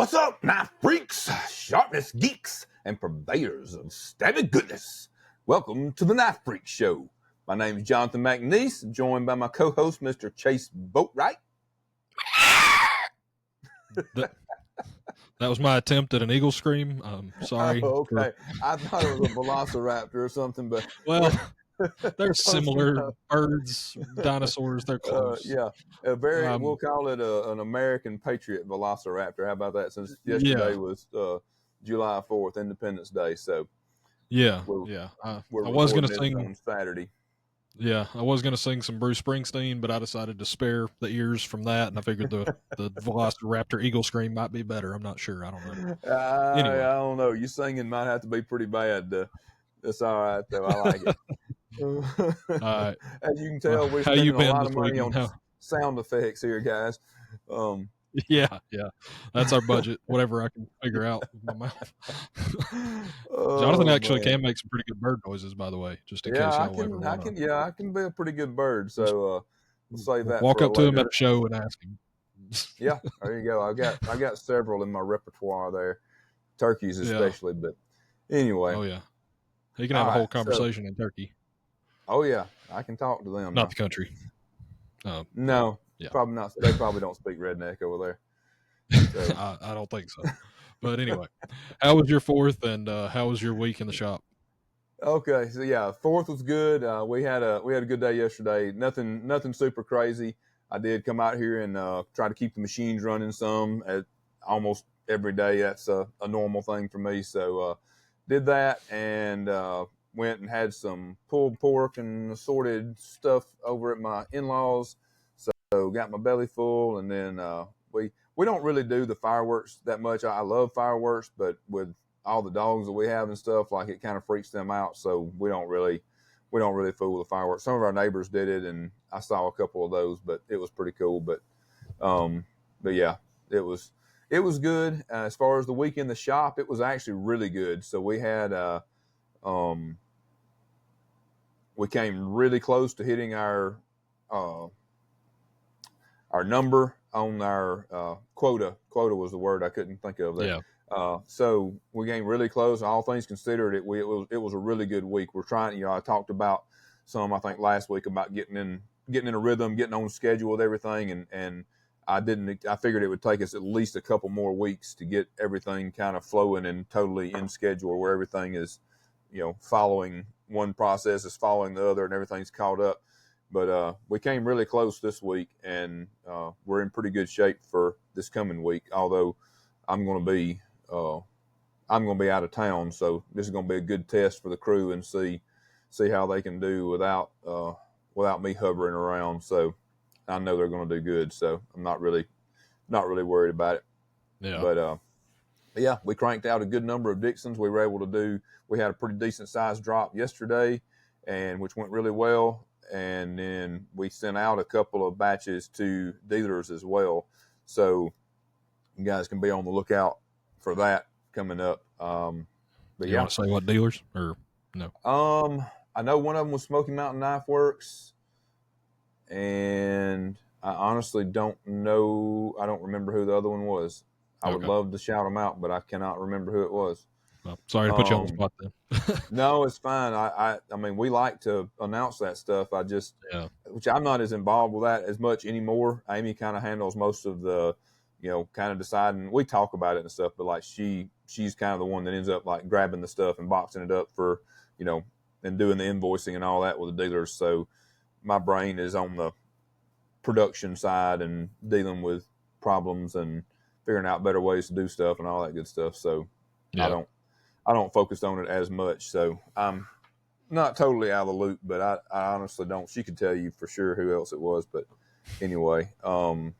What's up, knife freaks, sharpness geeks, and purveyors of stabby goodness? Welcome to the Knife Freak Show. My name is Jonathan McNeese, joined by my co-host, Mr. Chase Boatright. That was my attempt at an eagle scream. Sorry. Oh, okay. I thought it was a velociraptor or something, but well, they're similar birds, dinosaurs. They're close. yeah, we'll call it an American Patriot velociraptor. How about that? Since yesterday was July 4th, Independence Day, so I was going to sing on Saturday. Yeah, I was going to sing some Bruce Springsteen, but I decided to spare the ears from that, and I figured the velociraptor eagle scream might be better. I'm not sure. I don't know. Anyway. I don't know. You singing might have to be pretty bad. That's all right, though. I like it. As you can tell, we're spending a lot of money on sound effects here, guys. Yeah, that's our budget. Whatever I can figure out with my mouth. Jonathan actually can make some pretty good bird noises, by the way. Just in case y'all ever want to. I can be a pretty good bird. So we'll save that. Walk up to him at a show and ask him. Yeah, there you go. I got several in my repertoire there, turkeys especially. But anyway, oh yeah, he can have a whole conversation in turkey. Oh yeah, I can talk to them. Not the country. No. Yeah. Probably not. They probably don't speak redneck over there. So. I don't think so. But anyway, how was your 4th, and how was your week in the shop? Okay, so 4th was good. We had a good day yesterday. Nothing super crazy. I did come out here and try to keep the machines running some at almost every day. That's a normal thing for me. So did that and went and had some pulled pork and assorted stuff over at my in-laws. So got my belly full, and then we don't really do the fireworks that much. I love fireworks, but with all the dogs that we have and stuff, like it kind of freaks them out. So we don't really fool with the fireworks. Some of our neighbors did it, and I saw a couple of those, but it was pretty cool. But yeah, it was good. As far as the week in the shop, it was actually really good. So we had we came really close to hitting our number on our quota. Quota was the word I couldn't think of there. Yeah. So we came really close. All things considered, it was a really good week. We're trying. I talked about some, I think, last week about getting in a rhythm, getting on schedule with everything, and I figured it would take us at least a couple more weeks to get everything kind of flowing and totally in schedule, where everything is, following one process is following the other, and everything's caught up. But we came really close this week, and we're in pretty good shape for this coming week. Although I'm going to be out of town, so this is going to be a good test for the crew and see how they can do without me hovering around. So I know they're going to do good. So I'm not really worried about it. Yeah. But yeah, we cranked out a good number of Dixons. We were able to do. We had a pretty decent sized drop yesterday, and which went really well. And then we sent out a couple of batches to dealers as well. So you guys can be on the lookout for that coming up. But you want to say what dealers or no? I know one of them was Smoky Mountain Knife Works, and I honestly don't know. I don't remember who the other one was. I would love to shout them out, but I cannot remember who it was. Well, sorry to put you on the spot then. No, it's fine. I mean, we like to announce that stuff. Which I'm not as involved with that as much anymore. Amy kind of handles most of the, kind of deciding. We talk about it and stuff, but like she's kind of the one that ends up like grabbing the stuff and boxing it up for, and doing the invoicing and all that with the dealers. So my brain is on the production side and dealing with problems and figuring out better ways to do stuff and all that good stuff. So I don't focus on it as much. So I'm not totally out of the loop, but I honestly don't. She could tell you for sure who else it was. But anyway, honestly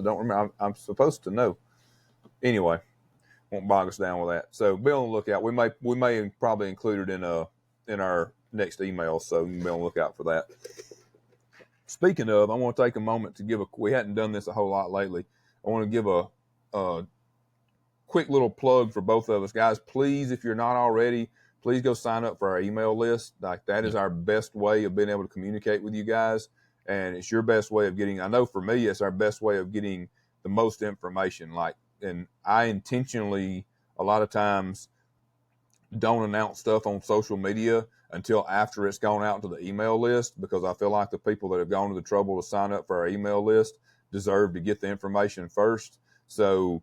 don't remember. I'm supposed to know. Anyway, won't bog us down with that. So be on the lookout. We may probably include it in our next email. So you can be on the lookout for that. Speaking of, I want to take a moment to we hadn't done this a whole lot lately. I want to give a quick little plug for both of us, guys. Please, if you're not already, please go sign up for our email list. Like that is our best way of being able to communicate with you guys, and it's your best way of getting. I know for me, it's our best way of getting the most information. And I intentionally, a lot of times, don't announce stuff on social media until after it's gone out to the email list, because I feel like the people that have gone to the trouble to sign up for our email list deserve to get the information first. So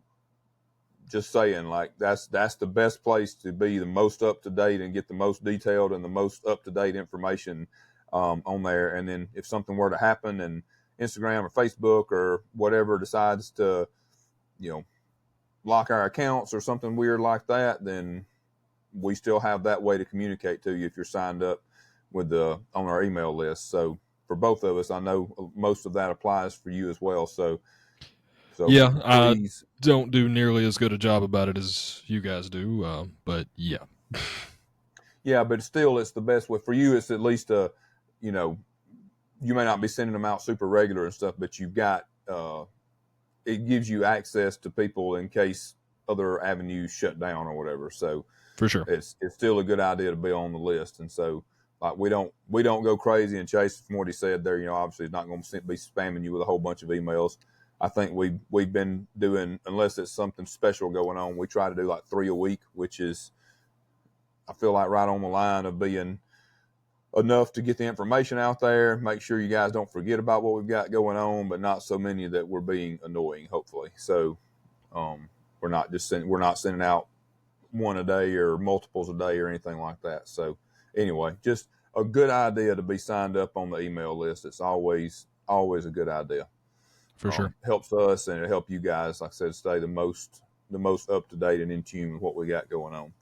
just saying, like, that's the best place to be the most up to date and get the most detailed and the most up to date information on there. And then if something were to happen and Instagram or Facebook or whatever decides to, lock our accounts or something weird like that, then we still have that way to communicate to you if you're signed up on our email list. So for both of us, I know most of that applies for you as well. So yeah, please. I don't do nearly as good a job about it as you guys do, but yeah. Yeah, but still, it's the best way for you. It's at least you may not be sending them out super regular and stuff, but you've got it gives you access to people in case other avenues shut down or whatever. So for sure, it's still a good idea to be on the list. And so, like, we don't go crazy and chase. From what he said there, obviously it's not going to be spamming you with a whole bunch of emails. I think we've been doing, unless it's something special going on, we try to do like 3 a week, which is, I feel like, right on the line of being enough to get the information out there, make sure you guys don't forget about what we've got going on, but not so many that we're being annoying, hopefully. So we're not sending out one a day or multiples a day or anything like that. So anyway, just a good idea to be signed up on the email list. It's always a good idea. For sure. Helps us, and it'll help you guys, like I said, stay the most up to date and in tune with what we got going on.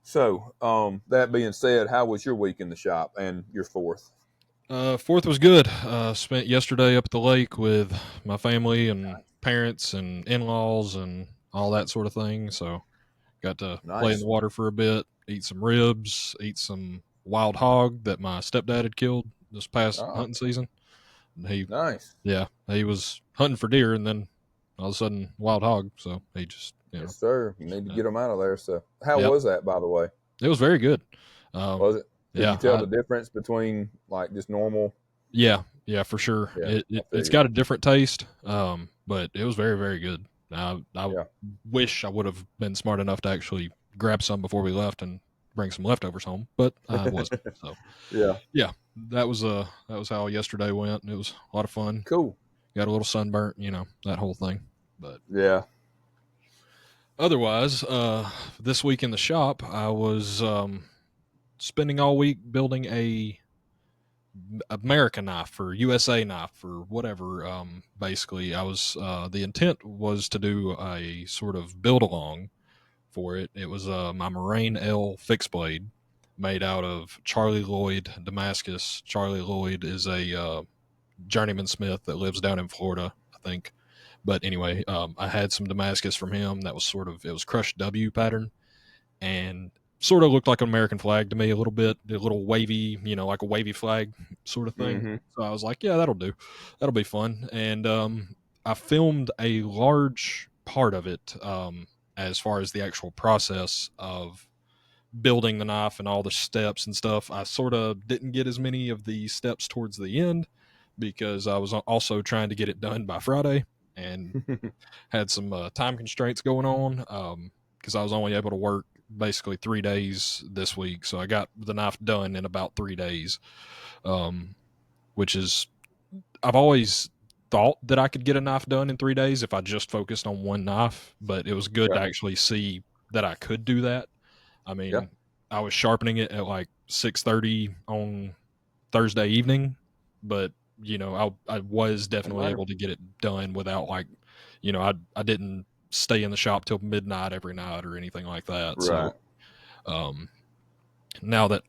So, that being said, how was your week in the shop and your 4th? 4th was good. Spent yesterday up at the lake with my family and parents and in-laws and all that sort of thing. So got to play in the water for a bit, eat some ribs, eat some wild hog that my stepdad had killed this past hunting season. And he was hunting for deer, and then all of a sudden wild hog. So he just, yes, sir. You need to get them out of there. So how was that, by the way? It was very good. Was it? Did you tell the difference between like just normal? Yeah, for sure. Yeah, it's got a different taste, but it was very, very good. I wish I would have been smart enough to actually grab some before we left and bring some leftovers home, but I wasn't. So yeah, that was how yesterday went. It was a lot of fun. Cool. Got a little sunburnt, that whole thing. But yeah. Otherwise, this week in the shop, I was spending all week building a American knife or USA knife or whatever. Basically, I was the intent was to do a sort of build along for it. It was my Moraine L fixed blade made out of Charlie Lloyd Damascus. Charlie Lloyd is a journeyman smith that lives down in Florida, I think. But anyway, I had some Damascus from him that was it was crushed W pattern and sort of looked like an American flag to me a little bit, a little wavy, like a wavy flag sort of thing. Mm-hmm. So I was like, yeah, that'll do. That'll be fun. And I filmed a large part of it as far as the actual process of building the knife and all the steps and stuff. I sort of didn't get as many of the steps towards the end because I was also trying to get it done by Friday and had some time constraints going on because I was only able to work basically 3 days this week. So I got the knife done in about 3 days, which is, I've always thought that I could get a knife done in 3 days if I just focused on one knife, but it was good to actually see that I could do that. I mean, I was sharpening it at like 6:30 on Thursday evening, but I was definitely able to get it done without like, I didn't stay in the shop till midnight every night or anything like that. Right. So, now that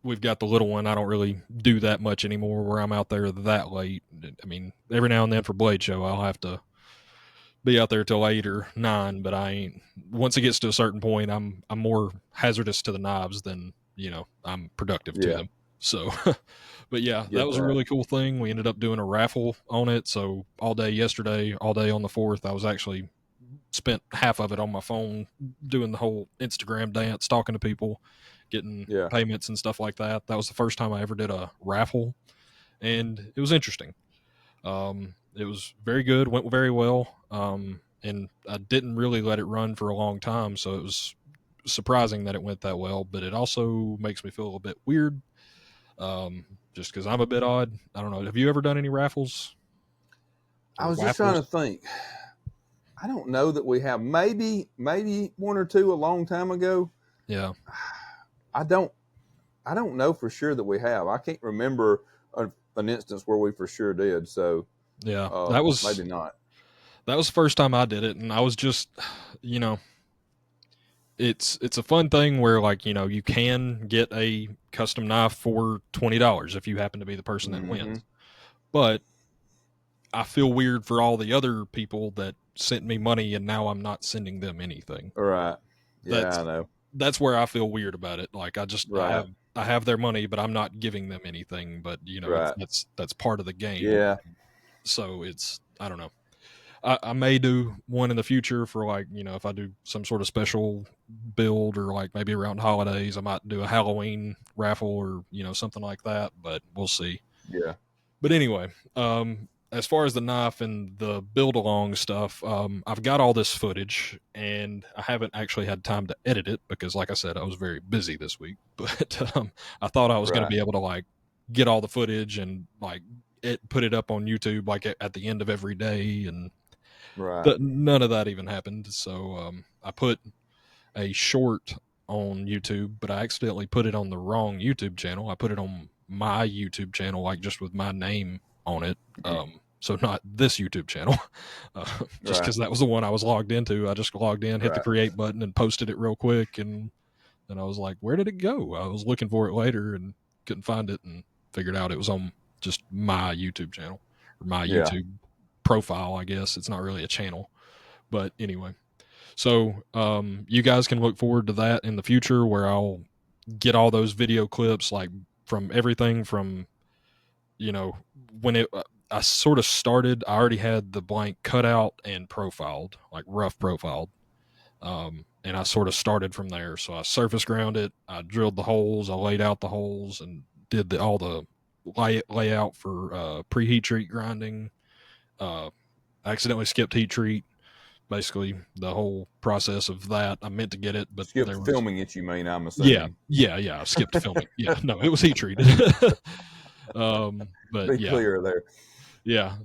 we've got the little one, I don't really do that much anymore where I'm out there that late. I mean, every now and then for Blade Show, I'll have to be out there till 8 or 9, but I ain't, once it gets to a certain point, I'm more hazardous to the knives than, I'm productive to them. So, but that was a really cool thing. We ended up doing a raffle on it. So all day yesterday, all day on the 4th, I was actually spent half of it on my phone doing the whole Instagram dance, talking to people, getting payments and stuff like that. That was the first time I ever did a raffle, and it was interesting. it was very good, went very well. And I didn't really let it run for a long time, so it was surprising that it went that well. But it also makes me feel a bit weird, just because I'm a bit odd. I don't know. Have you ever done any raffles I or was just trying to waffles? think. I don't know that we have. Maybe one or two a long time ago. Yeah, I don't know for sure that we have. I can't remember an instance where we for sure did. So yeah. maybe not. That was the first time I did it, and I was just, you know, it's a fun thing where, like, you know, you can get a custom knife for $20 if you happen to be the person that Mm-hmm. wins. But I feel weird for all the other people that sent me money and now I'm not sending them anything. All right. Yeah, That's I know. that's where I feel weird about it. Like, Right. I have their money, but I'm not giving them anything. But you know, Right. that's part of the game. Yeah. So it's, I don't know. I may do one in the future for, like, you know, if I do some sort of special build, or like maybe around holidays, I might do a Halloween raffle or, you know, something like that. But we'll see. Yeah. But anyway, as far as the knife and the build along stuff, I've got all this footage and I haven't actually had time to edit it because, like I said, I was very busy this week. But I thought I was going to Right. be able to, like, get all the footage and, like, put it up on YouTube, like, at the end of every day. And Right. none of that even happened. So I put a short on YouTube, but I accidentally put it on the wrong YouTube channel. I put it on my YouTube channel, like, just with my name on it. So not this YouTube channel, just Right. because that was the one I was logged into. I just logged in, hit the Right. create button, and posted it real quick. And then I was like, where did it go? I was looking for it later and couldn't find it, and figured out it was on just my YouTube channel, or my Yeah. YouTube profile, I guess. It's not really a channel. But anyway, so you guys can look forward to that in the future, where I'll get all those video clips, like, from everything from, you know, when I sort of started, I already had the blank cut out and profiled, like rough profiled. And I sort of started from there. So I surface ground it, I drilled the holes, I laid out the holes, and did all the layout for preheat treat grinding. I accidentally skipped heat treat, basically the whole process of that. I meant to get it, but Skip there was, filming it, you mean, I'm yeah, assuming. I skipped filming. Yeah, no, it was heat treated. But Be yeah, clear there.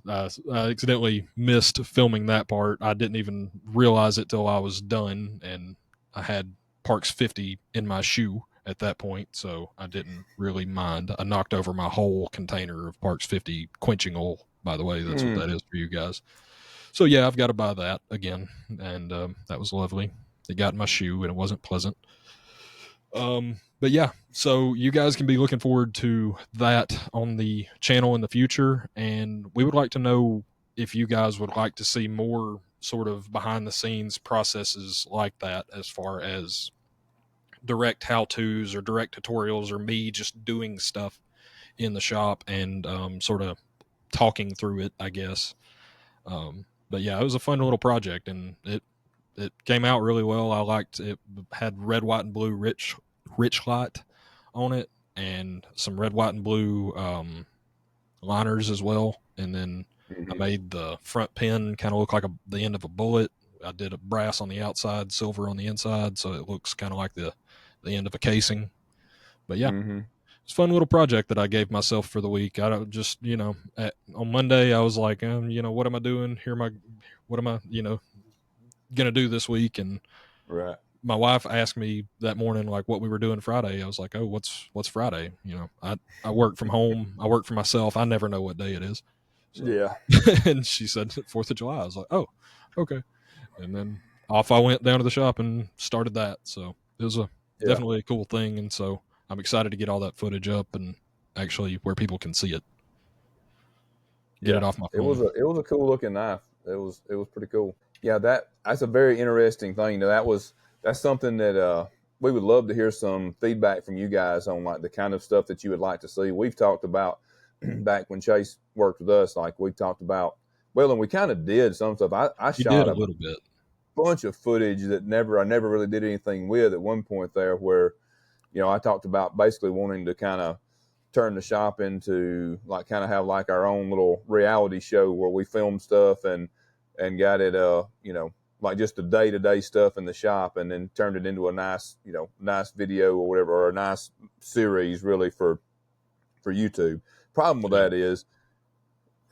I accidentally missed filming that part. I didn't even realize it till I was done, and I had Parks 50 in my shoe at that point, so I didn't really mind. I knocked over my whole container of Parks 50 quenching oil. By the way, that's what that is for you guys. So yeah, I've got to buy that again, and that was lovely. It got in my shoe, and it wasn't pleasant. But yeah, so you guys can be looking forward to that on the channel in the future, and we would like to know if you guys would like to see more sort of behind the scenes processes like that, as far as direct how to's or direct tutorials, or me just doing stuff in the shop and sort of talking through it, I guess. But yeah, it was a fun little project, and it came out really well. I liked it. Had red, white, and blue rich light on it, and some red, white, and blue liners as well. And then I Mm-hmm. made the front pin kind of look like the end of a bullet. I did a brass on the outside, silver on the inside, so it looks kind of like the end of a casing. But yeah, Mm-hmm. it's a fun little project that I gave myself for the week. I don't just, on Monday I was like, what am I doing here? What am I, gonna do this week? And Right. my wife asked me that morning, like, what we were doing Friday. I was like, oh, what's Friday? I work from home. I work for myself. I never know what day it is. So, Yeah. and she said 4th of July. I was like, oh, okay. And then off I went down to the shop and started that. So it was Yeah. definitely a cool thing. And so I'm excited to get all that footage up and actually where people can see it. Get Yeah. it off my It was phone. a cool looking knife. It was pretty cool. Yeah, that's a very interesting thing. That's something that we would love to hear some feedback from you guys on, like the kind of stuff that you would like to see. We've talked about back when Chase worked with us, like we talked about, well, and we kind of did some stuff. I We did shot a a little bit. bunch of footage that I never really did anything with at one point there, where I talked about basically wanting to kind of turn the shop into like kind of have like our own little reality show where we film stuff and got it, like just the day-to-day stuff in the shop, and then turned it into a nice video or whatever, or a nice series really for YouTube. Problem with that is,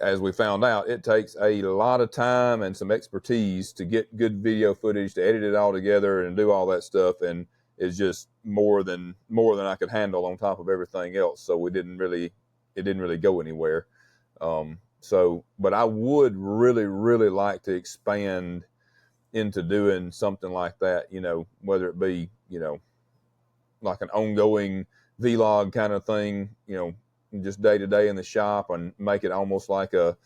as we found out, it takes a lot of time and some expertise to get good video footage, to edit it all together and do all that stuff. And it's just more than I could handle on top of everything else. So it didn't really go anywhere. But I would really, really like to expand into doing something like that, whether it be, like an ongoing vlog kind of thing, just day to day in the shop, and make it almost like a,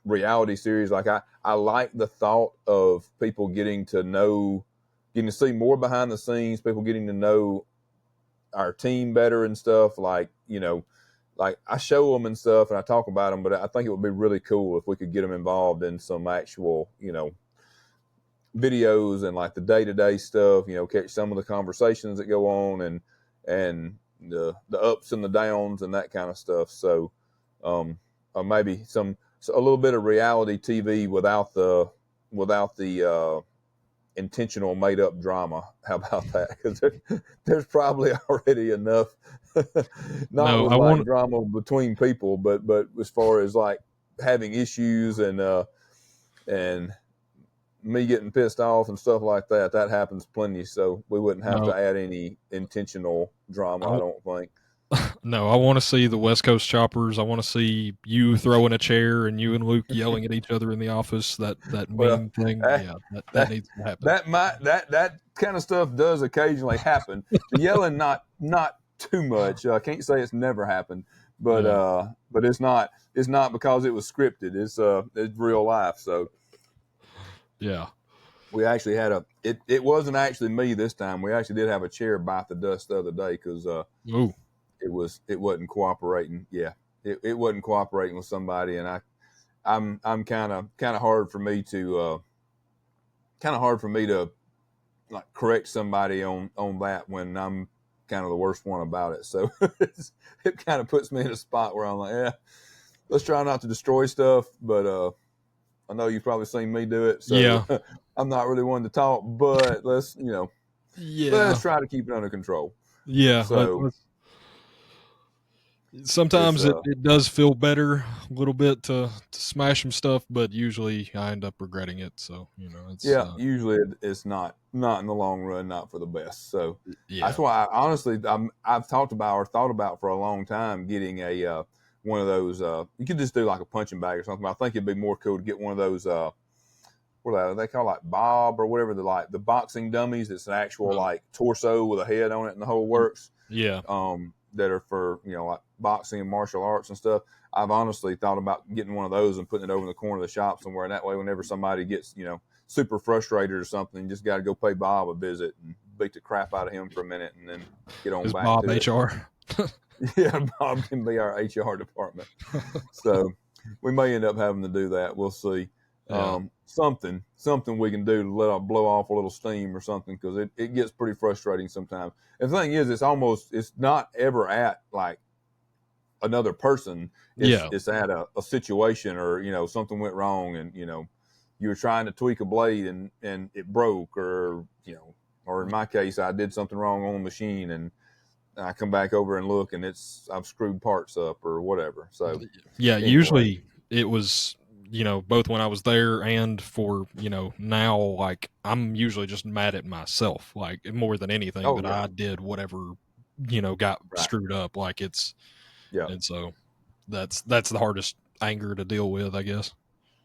reality series. Like I like the thought of people getting to see more behind the scenes, people getting to know our team better and stuff. Like, like I show them and stuff and I talk about them, but I think it would be really cool if we could get them involved in some actual, videos and like the day-to-day stuff, catch some of the conversations that go on and the ups and the downs and that kind of stuff. So or maybe a little bit of reality TV without the intentional made up drama. How about that? Because there's probably already enough drama between people, but as far as like having issues and me getting pissed off and stuff like that happens plenty. So we wouldn't have to add any intentional drama, I don't think. No, I want to see the West Coast choppers. I want to see you throwing a chair and you and Luke yelling at each other in the office. That meme thing. That needs to happen. That kind of stuff does occasionally happen. The yelling, not too much. I can't say it's never happened, but it's not because it was scripted. It's real life. So yeah. We actually had it wasn't actually me this time. We actually did have a chair bite the dust the other day because it wasn't cooperating. Yeah, it wasn't cooperating with somebody, and I'm kind of hard for me to like correct somebody on that when I'm kind of the worst one about it. So it kind of puts me in a spot where I'm like, yeah, let's try not to destroy stuff, but I know you've probably seen me do it, so yeah. I'm not really one to talk, but let's try to keep it under control. Yeah. So sometimes it does feel better a little bit to smash some stuff, but usually I end up regretting it. So it's usually it's not in the long run, not for the best. So that's why I've thought about for a long time getting a one of those. You could just do like a punching bag or something. I think it'd be more cool to get one of those. What are they call, like Bob or whatever, the boxing dummies. It's an actual like torso with a head on it and the whole works. Yeah. That are for like boxing and martial arts and stuff. I've honestly thought about getting one of those and putting it over in the corner of the shop somewhere. And that way, whenever somebody gets super frustrated or something, you just got to go pay Bob a visit and beat the crap out of him for a minute and then get on back Bob to HR? Yeah, Bob can be our HR department. So we may end up having to do that. We'll see. Yeah. Something we can do to blow off a little steam or something, because it gets pretty frustrating sometimes. And the thing is, it's not ever at like another person. It's at a situation, or something went wrong, and you were trying to tweak a blade and it broke, or or in my case, I did something wrong on the machine and I come back over and look and I've screwed parts up or whatever. So anyway. Usually it was both when I was there and for now, like I'm usually just mad at myself, like more than anything I did whatever got screwed up. Like it's and so that's the hardest anger to deal with, I guess.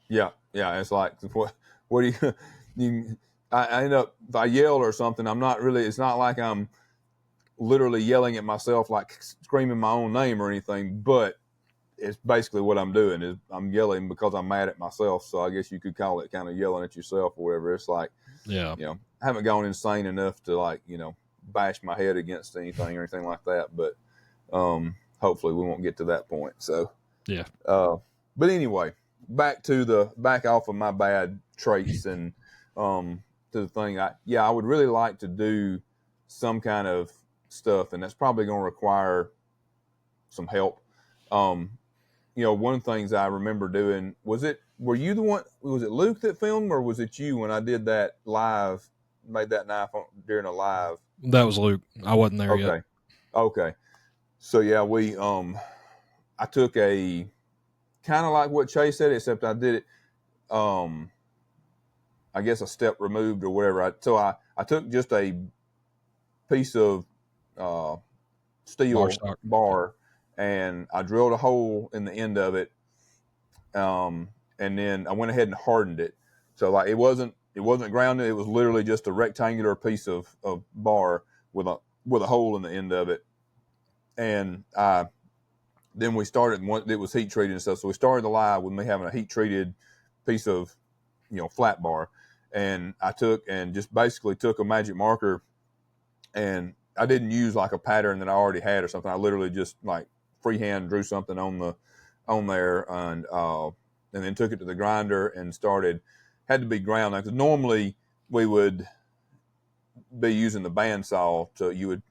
Yeah, it's like what do I end up, if I yell or something, I'm not really, it's not like I'm literally yelling at myself like screaming my own name or anything, but it's basically what I'm doing is I'm yelling because I'm mad at myself. So I guess you could call it kind of yelling at yourself or whatever. It's like, I haven't gone insane enough to like, bash my head against anything or anything like that. But hopefully we won't get to that point. So, but anyway, back off of my bad traits and to the thing. I would really like to do some kind of stuff, and that's probably going to require some help. One of the things I remember doing were you the one, was it Luke that filmed, or was it you when I did that live, made that knife during a live? That was Luke. I wasn't there yet. Okay. So yeah, I took a kind of like what Chase said, except I did it, I guess a step removed or whatever. So I took just a piece of steel bar, and I drilled a hole in the end of it, and then I went ahead and hardened it. So like it wasn't grounded; it was literally just a rectangular piece of bar with a hole in the end of it. And then we started. It was heat treated and stuff. So we started the live with me having a heat treated piece of flat bar, and I just basically took a magic marker, and I didn't use like a pattern that I already had or something. I literally just like freehand drew something on there, and then took it to the grinder and had to be ground, because normally we would be using the bandsaw you would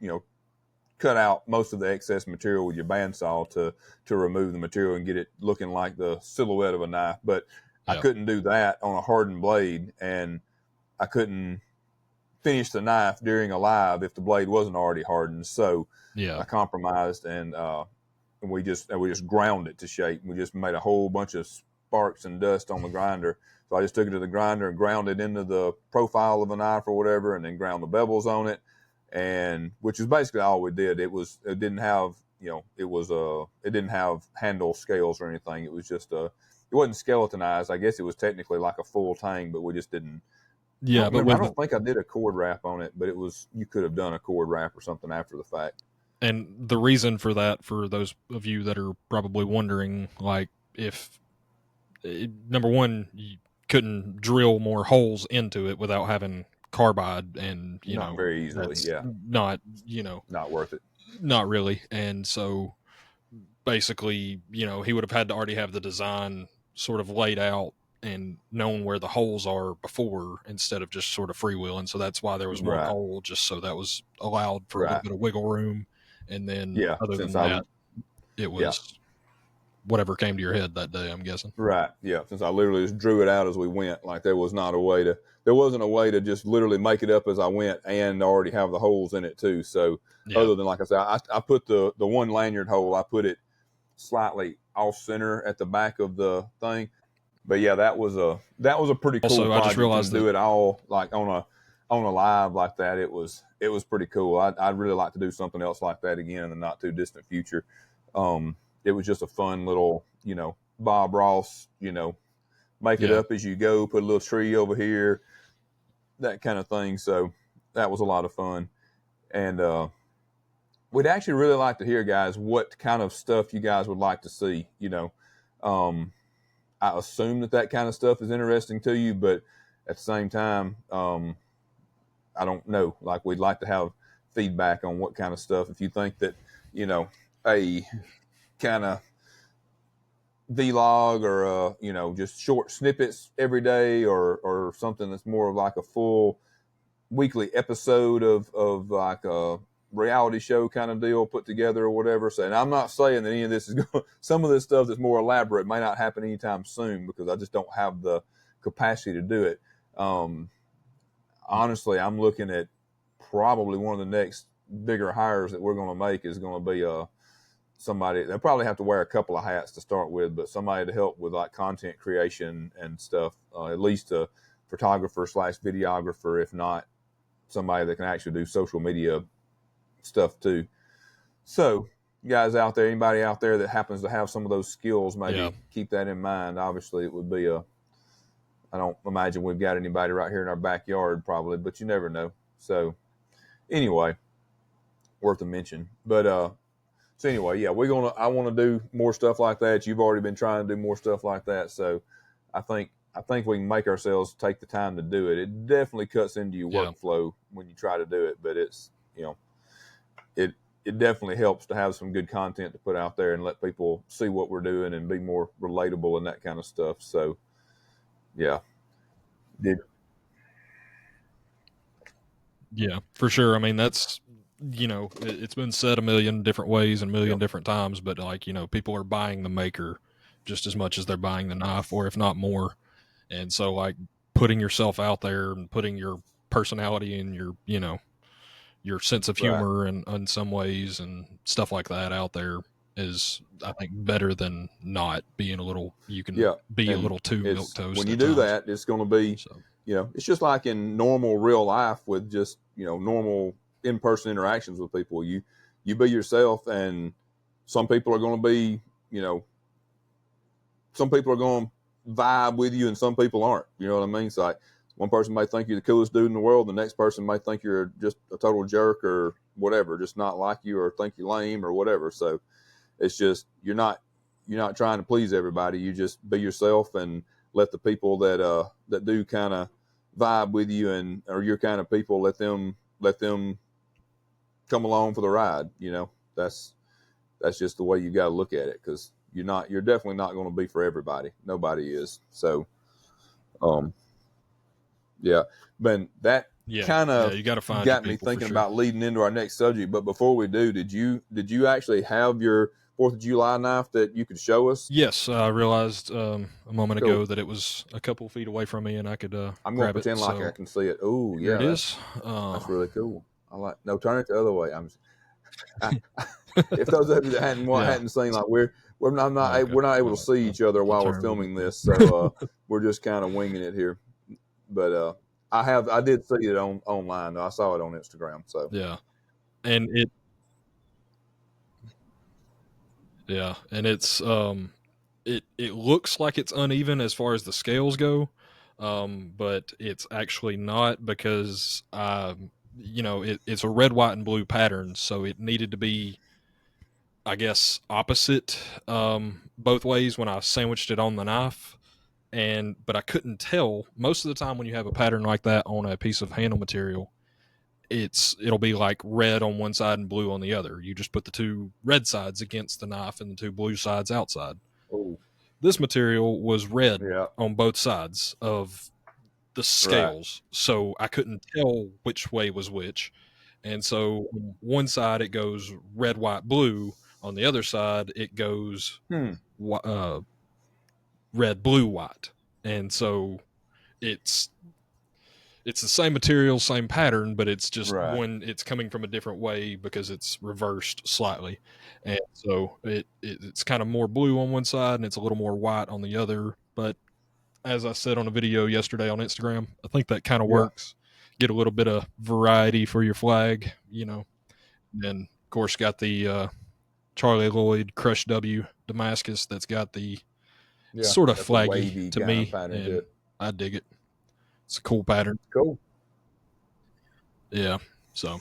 cut out most of the excess material with your bandsaw to remove the material and get it looking like the silhouette of a knife. But I couldn't do that on a hardened blade, and I couldn't finish the knife during a live if the blade wasn't already hardened. So I compromised, and we just ground it to shape. We just made a whole bunch of sparks and dust on the grinder. So I just took it to the grinder and ground it into the profile of a knife or whatever, and then ground the bevel's on it, and which is basically all we did. It didn't have it didn't have handle scales or anything. It was just it wasn't skeletonized. I guess it was technically like a full tang, but we just didn't. Yeah, I don't think I did a cord wrap on it, but you could have done a cord wrap or something after the fact. And the reason for that, for those of you that are probably wondering, like if number one, you couldn't drill more holes into it without having carbide, and not very easily, not not worth it, not really. And so basically, he would have had to already have the design sort of laid out and known where the holes are before, instead of just sort of freewheeling. So that's why there was one hole, just so that was allowed for a little bit of wiggle room. And then other than that, it was whatever came to your head that day, I'm guessing. Right. Yeah. Since I literally just drew it out as we went, like there wasn't a way to just literally make it up as I went and already have the holes in it too. So other than, like I said, I put the one lanyard hole, I put it slightly off center at the back of the thing. But yeah, that was a pretty cool project. I just realized to do it all like on a live like that. It was pretty cool. I'd really like to do something else like that again in the not too distant future. It was just a fun little, Bob Ross, make it up as you go, put a little tree over here, that kind of thing. So that was a lot of fun. And we'd actually really like to hear, guys, what kind of stuff you guys would like to see. I assume that kind of stuff is interesting to you, but at the same time, I don't know. Like, we'd like to have feedback on what kind of stuff. If you think that, a kind of vlog or just short snippets every day, or something that's more of like a full weekly episode of like a reality show kind of deal put together or whatever. So, and I'm not saying that any of this is going, some of this stuff that's more elaborate may not happen anytime soon, because I just don't have the capacity to do it. Honestly, I'm looking at probably one of the next bigger hires that we're going to make is going to be somebody. They'll probably have to wear a couple of hats to start with, but somebody to help with like content creation and stuff, at least a photographer / videographer, if not somebody that can actually do social media stuff too. So, guys out there, anybody out there that happens to have some of those skills, maybe keep that in mind. Obviously, it would be I don't imagine we've got anybody right here in our backyard probably, but you never know. So anyway, worth a mention. But so anyway, yeah, I want to do more stuff like that. You've already been trying to do more stuff like that. So I think we can make ourselves take the time to do it. It definitely cuts into your workflow when you try to do it, but it's, it definitely helps to have some good content to put out there and let people see what we're doing and be more relatable and that kind of stuff. So yeah. Yeah, for sure. I mean, that's it's been said a million different ways and a million different times, but like, people are buying the maker just as much as they're buying the knife, or if not more. And so like putting yourself out there and putting your personality and your sense of humor and in some ways and stuff like that out there is, I think, better than not being a little, you can be a little too milquetoast. When you do that, it's going to be, it's just like in normal real life with just, normal in-person interactions with people. You be yourself, and some people are going to be, some people are going to vibe with you and some people aren't. You know what I mean? It's like one person may think you're the coolest dude in the world. The next person may think you're just a total jerk or whatever, just not like you or think you're lame or whatever. So it's just, you're not trying to please everybody. You just be yourself and let the people that do kind of vibe with you and or your kind of people, let them come along for the ride. That's just the way you got to look at it, because you're definitely not going to be for everybody. Nobody is. So, yeah, but that kind of you got me thinking about leading into our next subject. But before we do, did you actually have your 4th of July knife that you could show us? Yes, I realized a moment ago that it was a couple feet away from me and I could I'm going to pretend like I can see it. Oh, yeah. It is. That's really cool. I like. No, turn it the other way. If those of you that hadn't seen, like we're not able to see each other while we're filming this, so we're just kind of winging it here. But I did see it online though. I saw it on Instagram. So yeah, and it's it looks like it's uneven as far as the scales go, but it's actually not, because it's a red, white, and blue pattern, so it needed to be, I guess, opposite both ways when I sandwiched it on the knife. But I couldn't tell. Most of the time when you have a pattern like that on a piece of handle material, it'll be like red on one side and blue on the other. You just put the two red sides against the knife and the two blue sides outside. Ooh. This material was red on both sides of the scales, so I couldn't tell which way was which. And so on one side it goes red, white, blue. On the other side it goes red, blue, white. And so it's the same material, same pattern, but it's just when it's coming from a different way because it's reversed slightly. And so it's kind of more blue on one side and it's a little more white on the other. But as I said on a video yesterday on Instagram, I think that kind of works. Get a little bit of variety for your flag, And of course got the Charlie Lloyd Crush W Damascus that's got the sort of flaggy to me, and I dig it. It's a cool pattern. Cool. Yeah. So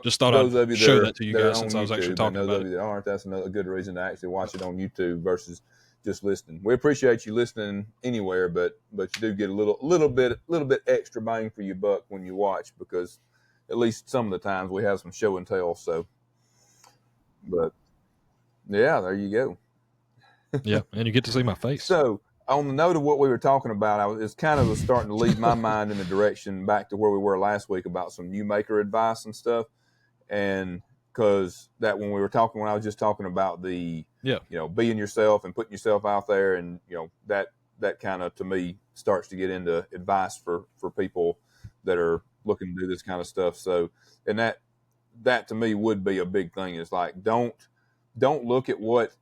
just thought I'd show that to you guys since I was actually talking about it. That aren't, that's another good reason to actually watch it on YouTube versus just listening. We appreciate you listening anywhere, but you do get a little bit extra bang for your buck when you watch, because at least some of the times we have some show and tell. So, but yeah, there you go. Yeah, and you get to see my face. So, on the note of what we were talking about, it's kind of starting to lead my mind in the direction back to where we were last week about some new maker advice and stuff. And because that when I was just talking about the, being yourself and putting yourself out there, and, that kind of, to me, starts to get into advice for people that are looking to do this kind of stuff. So, and that to me would be a big thing. Is like, don't look at what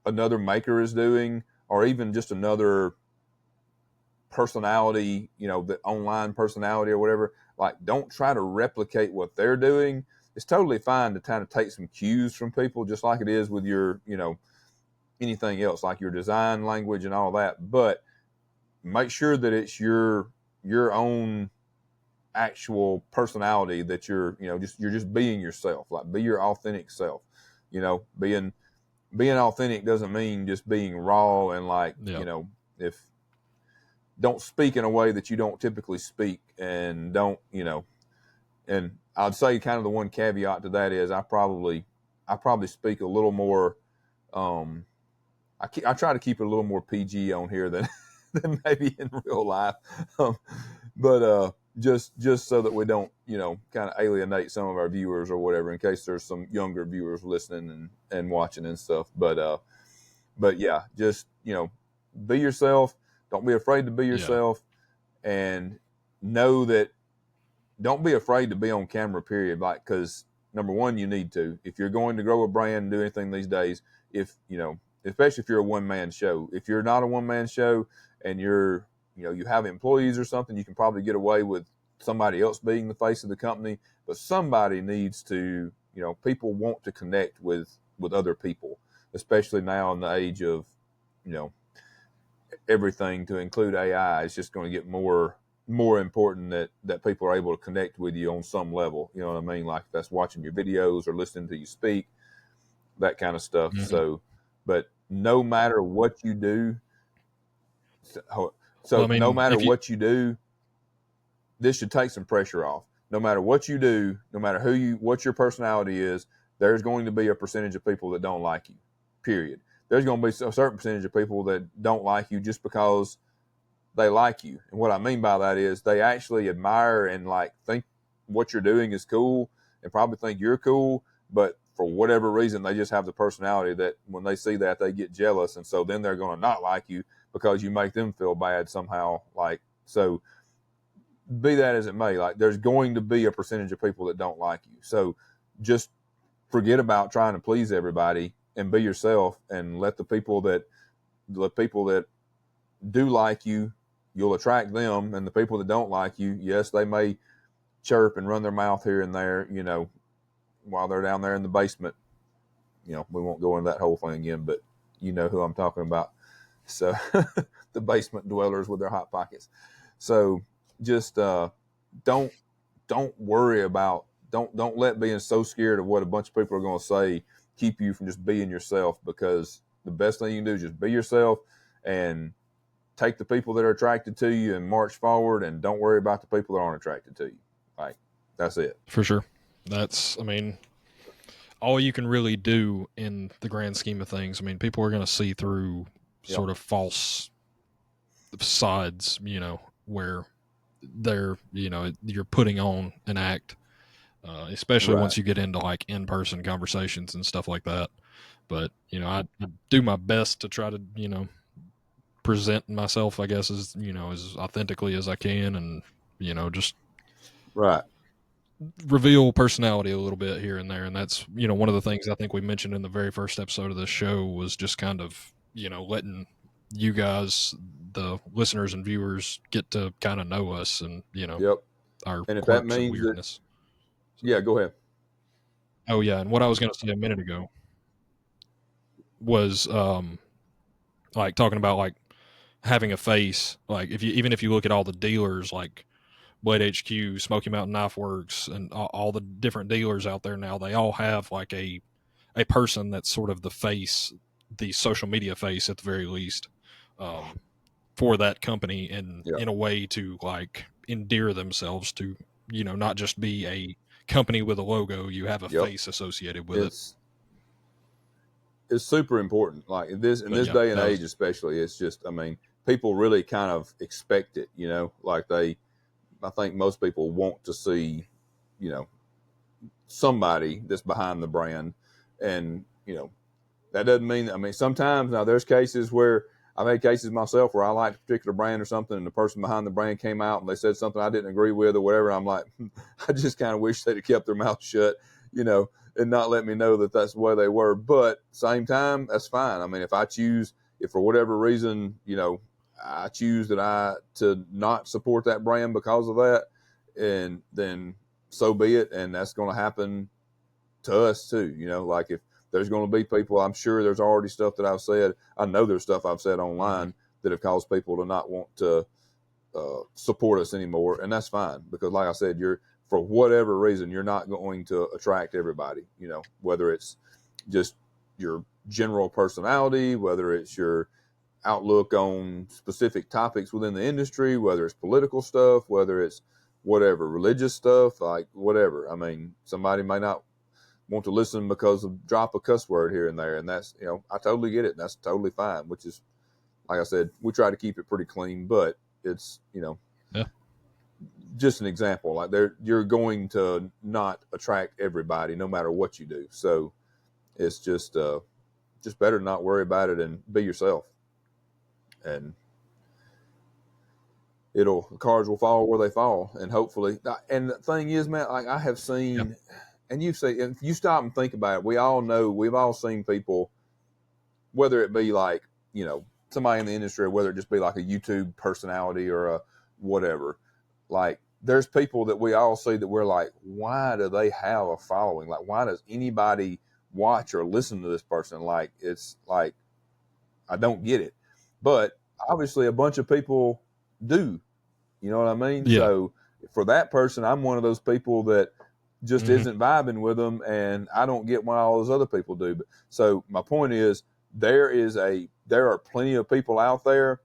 another maker is doing, or even just another personality, the online personality or whatever. Like, don't try to replicate what they're doing. It's totally fine to kind of take some cues from people, just like it is with your, anything else, like your design language and all that. But make sure that it's your own actual personality, that you're just being yourself. Like, be your authentic self. Being authentic doesn't mean just being raw and like, if don't speak in a way that you don't typically speak, and don't, and I'd say kind of the one caveat to that is I probably speak a little more, I try to keep it a little more PG on here than maybe in real life. But just so that we don't, kind of alienate some of our viewers or whatever, in case there's some younger viewers listening and watching and stuff. But yeah, just, be yourself. Don't be afraid to be yourself, and know that don't be afraid to be on camera, period. Like, cause number one, you need to, if you're going to grow a brand and do anything these days, especially if you're a one-man show. If you're not a one-man show and you have employees or something, you can probably get away with somebody else being the face of the company, but somebody needs to, people want to connect with other people, especially now in the age of, everything to include AI is just going to get more important, that people are able to connect with you on some level. You know what I mean? Like, that's watching your videos or listening to you speak, that kind of stuff. Mm-hmm. So, but no matter what you do, no matter what you do, this should take some pressure off. No matter what you do, no matter what your personality is, there's going to be a percentage of people that don't like you, period. There's going to be a certain percentage of people that don't like you just because they like you. And what I mean by that is they actually admire and like think what you're doing is cool and probably think you're cool, but for whatever reason, they just have the personality that when they see that, they get jealous. And so then they're going to not like you because you make them feel bad somehow. Like, so be that as it may, like, there's going to be a percentage of people that don't like you. So just forget about trying to please everybody and be yourself, and let the people that do like you, you'll attract them. And the people that don't like you, yes, they may chirp and run their mouth here and there, while they're down there in the basement. We won't go into that whole thing again, but you know who I'm talking about. So the basement dwellers with their hot pockets. So just don't worry about, don't let being so scared of what a bunch of people are going to say keep you from just being yourself, because the best thing you can do is just be yourself and take the people that are attracted to you and march forward, and don't worry about the people that aren't attracted to you. Like, that's it. For sure. All you can really do in the grand scheme of things. I mean, people are going to see through sort of false sides, where they're, you're putting on an act, especially once you get into like in-person conversations and stuff like that. But, I do my best to try to, present myself, I guess, as, as authentically as I can, and, just reveal personality a little bit here and there. And that's, one of the things I think we mentioned in the very first episode of this show was just kind of, letting you guys, the listeners and viewers, get to kind of know us and, our and if quirks that means and weirdness. Yeah, go ahead. Oh yeah. And what I was going to say a minute ago was, like talking about like having a face, like even if you look at all the dealers, like Blade HQ, Smoky Mountain Knife Works, and all the different dealers out there now, they all have like a person that's sort of the face, the social media face at the very least, for that company, and in a way to like endear themselves to, not just be a company with a logo, you have a face associated with it. It's super important. Like in this day and age, especially, it's just, I mean, people really kind of expect it, like I think most people want to see, somebody that's behind the brand. And, that doesn't mean, I mean, sometimes now there's cases where I've had cases myself where I liked a particular brand or something, and the person behind the brand came out and they said something I didn't agree with or whatever. I'm like, I just kind of wish they'd have kept their mouth shut, and not let me know that that's the way they were. But same time, that's fine. I mean, if for whatever reason, I choose to not support that brand because of that, and then so be it. And that's going to happen to us too. Like if there's going to be people, I'm sure there's already stuff that I've said. I know there's stuff I've said online that have caused people to not want to support us anymore. And that's fine, because like I said, for whatever reason, you're not going to attract everybody, whether it's just your general personality, whether it's your outlook on specific topics within the industry, whether it's political stuff, whether it's whatever, religious stuff, like whatever. I mean, somebody may not want to listen because of drop a cuss word here and there. And that's, I totally get it. And that's totally fine, which is, like I said, we try to keep it pretty clean, but it's, Yeah. just an example, like you're going to not attract everybody no matter what you do. So it's just better to not worry about it and be yourself. And the cards will fall where they fall. And hopefully, and the thing is, man, like I have seen, and you say, if you stop and think about it, we all know, we've all seen people, whether it be like, somebody in the industry, or whether it just be like a YouTube personality or a whatever, like there's people that we all see that we're like, why do they have a following? Like, why does anybody watch or listen to this person? Like, it's like, I don't get it. But obviously a bunch of people do, you know what I mean? Yeah. So for that person, I'm one of those people that just isn't vibing with them, and I don't get why all those other people do. But so my point is, there are plenty of people out there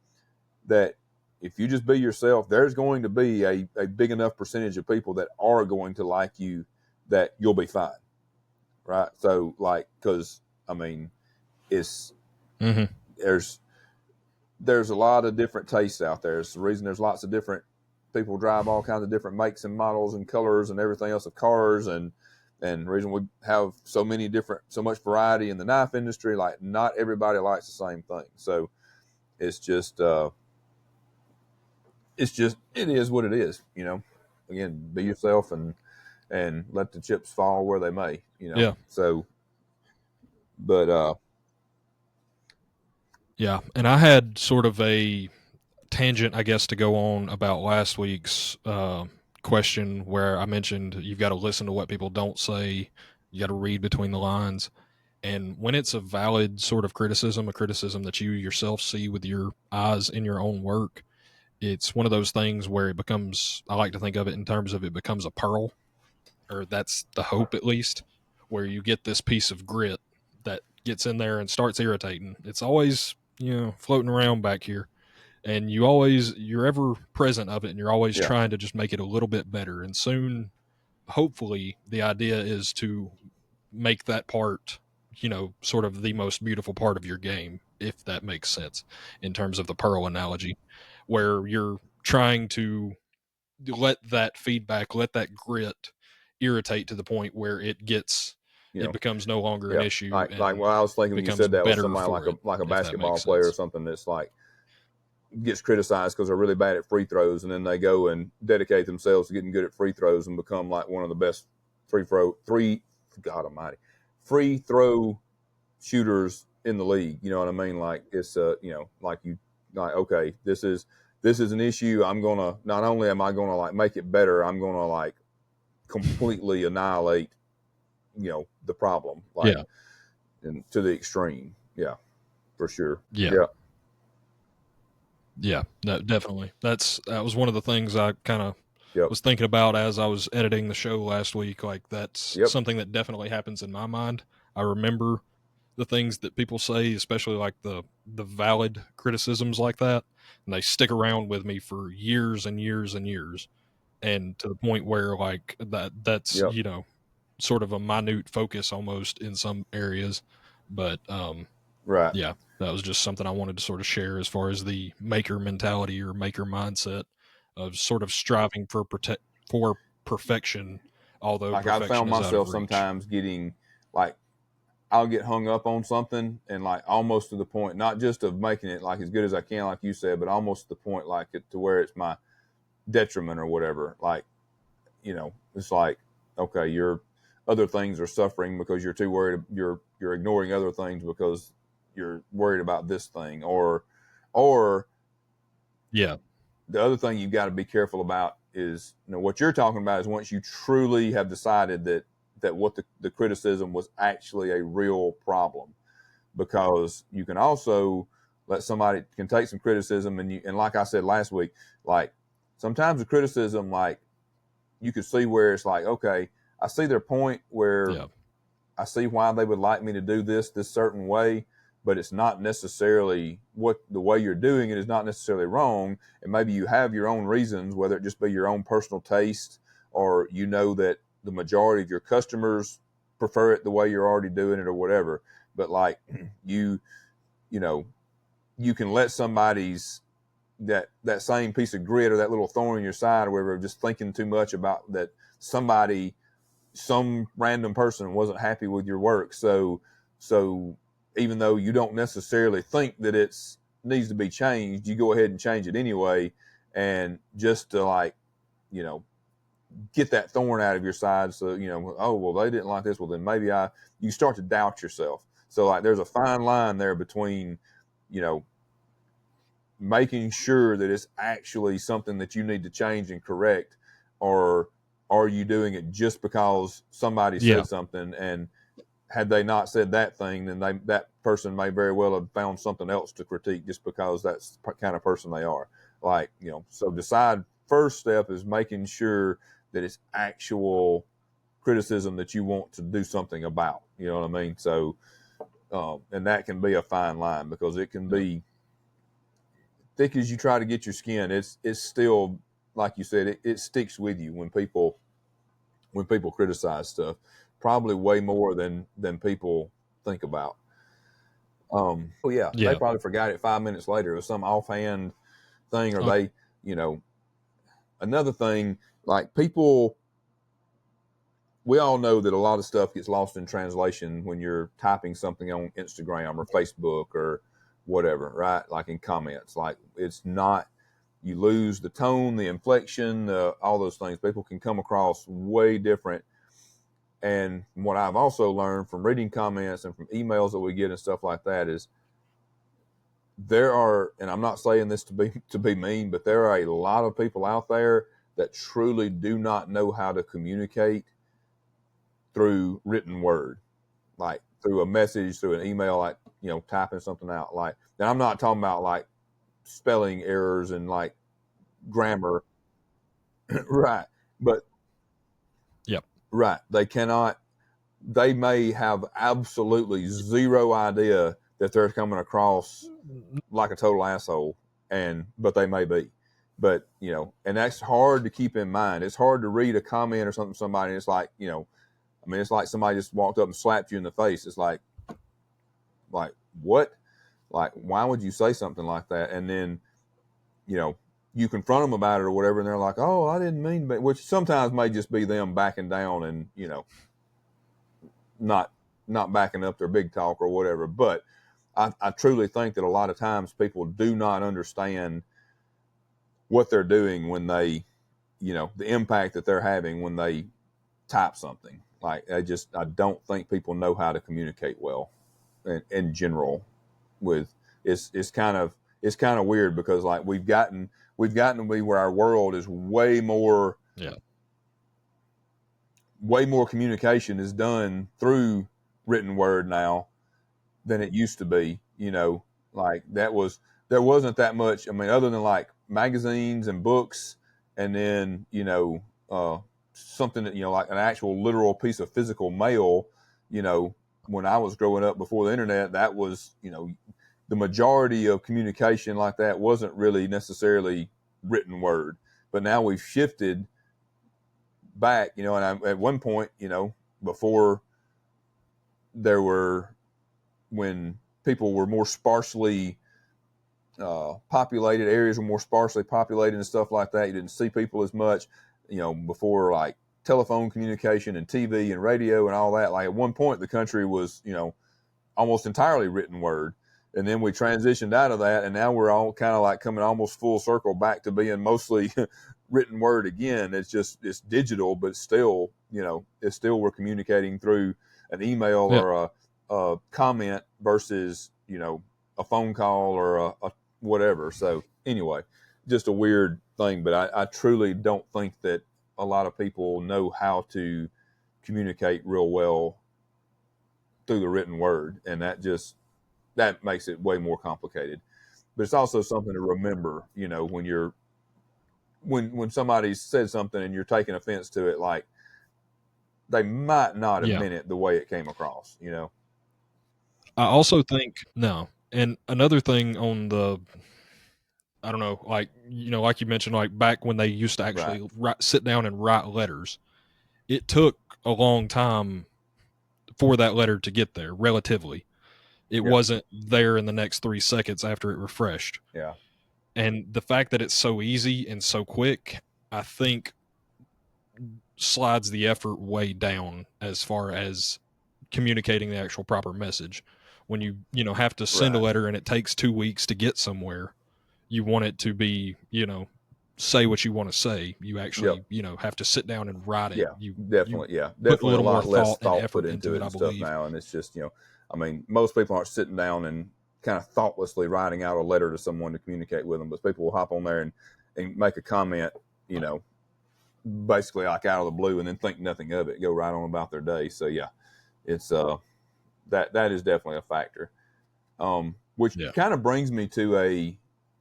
that if you just be yourself, there's going to be a big enough percentage of people that are going to like you, that you'll be fine. Right. So like, cause I mean, it's, there's a lot of different tastes out there. It's the reason there's lots of different people drive all kinds of different makes and models and colors and everything else of cars, and the reason we have so much variety in the knife industry. Like, not everybody likes the same thing. So it's just it is what it is, again, be yourself and let the chips fall where they may, Yeah. So, but yeah. And I had sort of a tangent, I guess, to go on about last week's question, where I mentioned you've got to listen to what people don't say, you got to read between the lines. And when it's a valid sort of criticism, a criticism that you yourself see with your eyes in your own work, it's one of those things where it becomes, I like to think of it in terms of, it becomes a pearl, or that's the hope at least, where you get this piece of grit that gets in there and starts irritating. It's always, floating around back here, and you're ever present of it, and you're always trying to just make it a little bit better. And soon, hopefully, the idea is to make that part, sort of the most beautiful part of your game, if that makes sense, in terms of the pearl analogy, where you're trying to let that feedback, let that grit irritate to the point where it becomes no longer an issue. Like what I was thinking when you said that was somebody like a basketball player or something that's like gets criticized because they're really bad at free throws, and then they go and dedicate themselves to getting good at free throws and become like one of the best free throw shooters in the league. You know what I mean? Like, it's okay, this is an issue. I'm gonna, not only am I gonna like make it better, I'm gonna like completely annihilate the problem, like, and to the extreme. Yeah, for sure. Yeah, no, definitely. That was one of the things I kind of was thinking about as I was editing the show last week. Like, that's something that definitely happens in my mind. I remember the things that people say, especially like the valid criticisms like that, and they stick around with me for years and years and years, and to the point where like that's sort of a minute focus almost in some areas. But right. Yeah, that was just something I wanted to sort of share as far as the maker mentality or maker mindset of sort of striving for perfection, although like perfection I found is out of myself reach. sometimes getting like, I'll get hung up on something, and like almost to the point, not just of making it like as good as I can, like you said, but almost to the point like to where it's my detriment or whatever. Like, it's like, okay, your other things are suffering because you're too worried. You're ignoring other things because you're worried about this thing, or yeah, the other thing you've got to be careful about is, what you're talking about is once you truly have decided that what the criticism was actually a real problem, because you can also let somebody can take some criticism, and like I said last week, like sometimes the criticism, like you could see where it's like, okay, I see their point, where I see why they would like me to do this certain way, but it's not necessarily the way you're doing it is not necessarily wrong. And maybe you have your own reasons, whether it just be your own personal taste, or that the majority of your customers prefer it the way you're already doing it, or whatever. But like you can let somebody's that same piece of grit or that little thorn in your side or whatever, just thinking too much about that some random person wasn't happy with your work. So even though you don't necessarily think that it's needs to be changed, you go ahead and change it anyway. And just to like, get that thorn out of your side. So, oh, well, they didn't like this. Well, then maybe you start to doubt yourself. So like there's a fine line there between, making sure that it's actually something that you need to change and correct, or are you doing it just because somebody said something, and had they not said that thing, then that person may very well have found something else to critique just because that's the kind of person they are. Like, so decide, first step is making sure that it's actual criticism that you want to do something about, you know what I mean? So, and that can be a fine line because it can be thick as you try to get your skin. It's still, like you said, it sticks with you when people criticize stuff, probably way more than people think about. They probably forgot it 5 minutes later. It was some offhand thing, or they, another thing, like people, we all know that a lot of stuff gets lost in translation when you're typing something on Instagram or Facebook or whatever, right? Like in comments, like it's not, you lose the tone, the inflection, all those things. People can come across way different. And what I've also learned from reading comments and from emails that we get and stuff like that is there are, and I'm not saying this to be mean, but there are a lot of people out there that truly do not know how to communicate through written word, like through a message, through an email, like, typing something out. Like, and I'm not talking about like spelling errors and like grammar. Right. But right. They may have absolutely zero idea that they're coming across like a total asshole, but they may be. But, and that's hard to keep in mind. It's hard to read a comment or something, somebody, and it's like, it's like somebody just walked up and slapped you in the face. It's like what? Like, why would you say something like that? And then, you confront them about it or whatever, and they're like, oh, I didn't mean, but which sometimes may just be them backing down and, not backing up their big talk or whatever. But I truly think that a lot of times people do not understand what they're doing when they, the impact that they're having when they type something. Like, I don't think people know how to communicate well in general. With it's kind of weird because like we've gotten to be where our world is way more communication is done through written word now than it used to be. Like there wasn't that much. I mean, other than like magazines and books, and then something that like an actual literal piece of physical mail. When I was growing up before the internet, that was the majority of communication like that wasn't really necessarily written word. But now we've shifted back, and at one point, before when people were more sparsely populated, areas were more sparsely populated and stuff like that, you didn't see people as much, before like telephone communication and TV and radio and all that. Like at one point the country was, almost entirely written word. And then we transitioned out of that, and now we're all kind of like coming almost full circle back to being mostly written word again. It's digital, but still, it's still we're communicating through an email or a comment versus, a phone call or a whatever. So anyway, just a weird thing, but I truly don't think that a lot of people know how to communicate real well through the written word, and that makes it way more complicated. But it's also something to remember, when somebody said something and you're taking offense to it, like they might not have meant it the way it came across, I also think no. And another thing on the, I don't know, like, like you mentioned, like back when they used to actually sit down and write letters, it took a long time for that letter to get there, relatively. It wasn't there in the next 3 seconds after it refreshed. Yeah. And the fact that it's so easy and so quick, I think slides the effort way down as far as communicating the actual proper message. When you have to send a Right. letter and it takes 2 weeks to get somewhere, you want it to be, say what you want to say. You Yep. actually, have to sit down and write it. Yeah, You definitely. Yeah, put a definitely a little more lot less thought and thought put effort into into it it, I and stuff believe. now. And it's just, I mean, most people aren't sitting down and kind of thoughtlessly writing out a letter to someone to communicate with them, but people will hop on there and make a comment, basically like out of the blue and then think nothing of it, go right on about their day. So yeah, it's that is definitely a factor. Which Yeah. kind of brings me to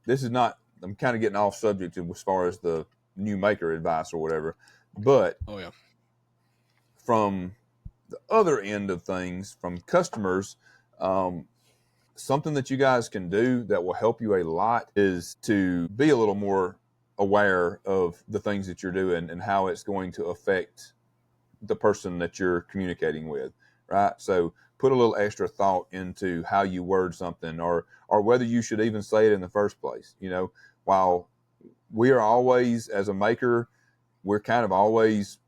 this is not, I'm kind of getting off subject as far as the new maker advice or whatever, but Oh yeah. from the other end of things, from customers, something that you guys can do that will help you a lot is to be a little more aware of the things that you're doing and how it's going to affect the person that you're communicating with, right? So put a little extra thought into how you word something, or whether you should even say it in the first place. While we are always, as a maker, we're kind of always,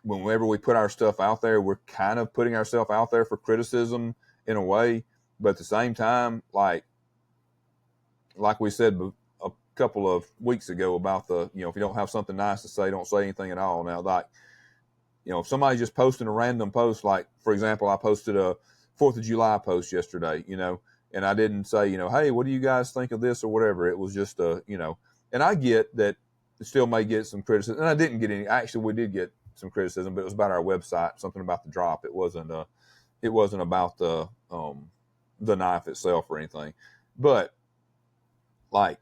whenever we put our stuff out there, we're kind of putting ourselves out there for criticism in a way. But at the same time, like we said a couple of weeks ago about if you don't have something nice to say, don't say anything at all. Now, if somebody's just posting a random post, like, for example, I posted a 4th of July post yesterday, and I didn't say, hey, what do you guys think of this or whatever. It was just and I get that it still may get some criticism. And I didn't get any. Actually, we did get some criticism, but it was about our website, something about the drop. It wasn't about the knife itself or anything. But like,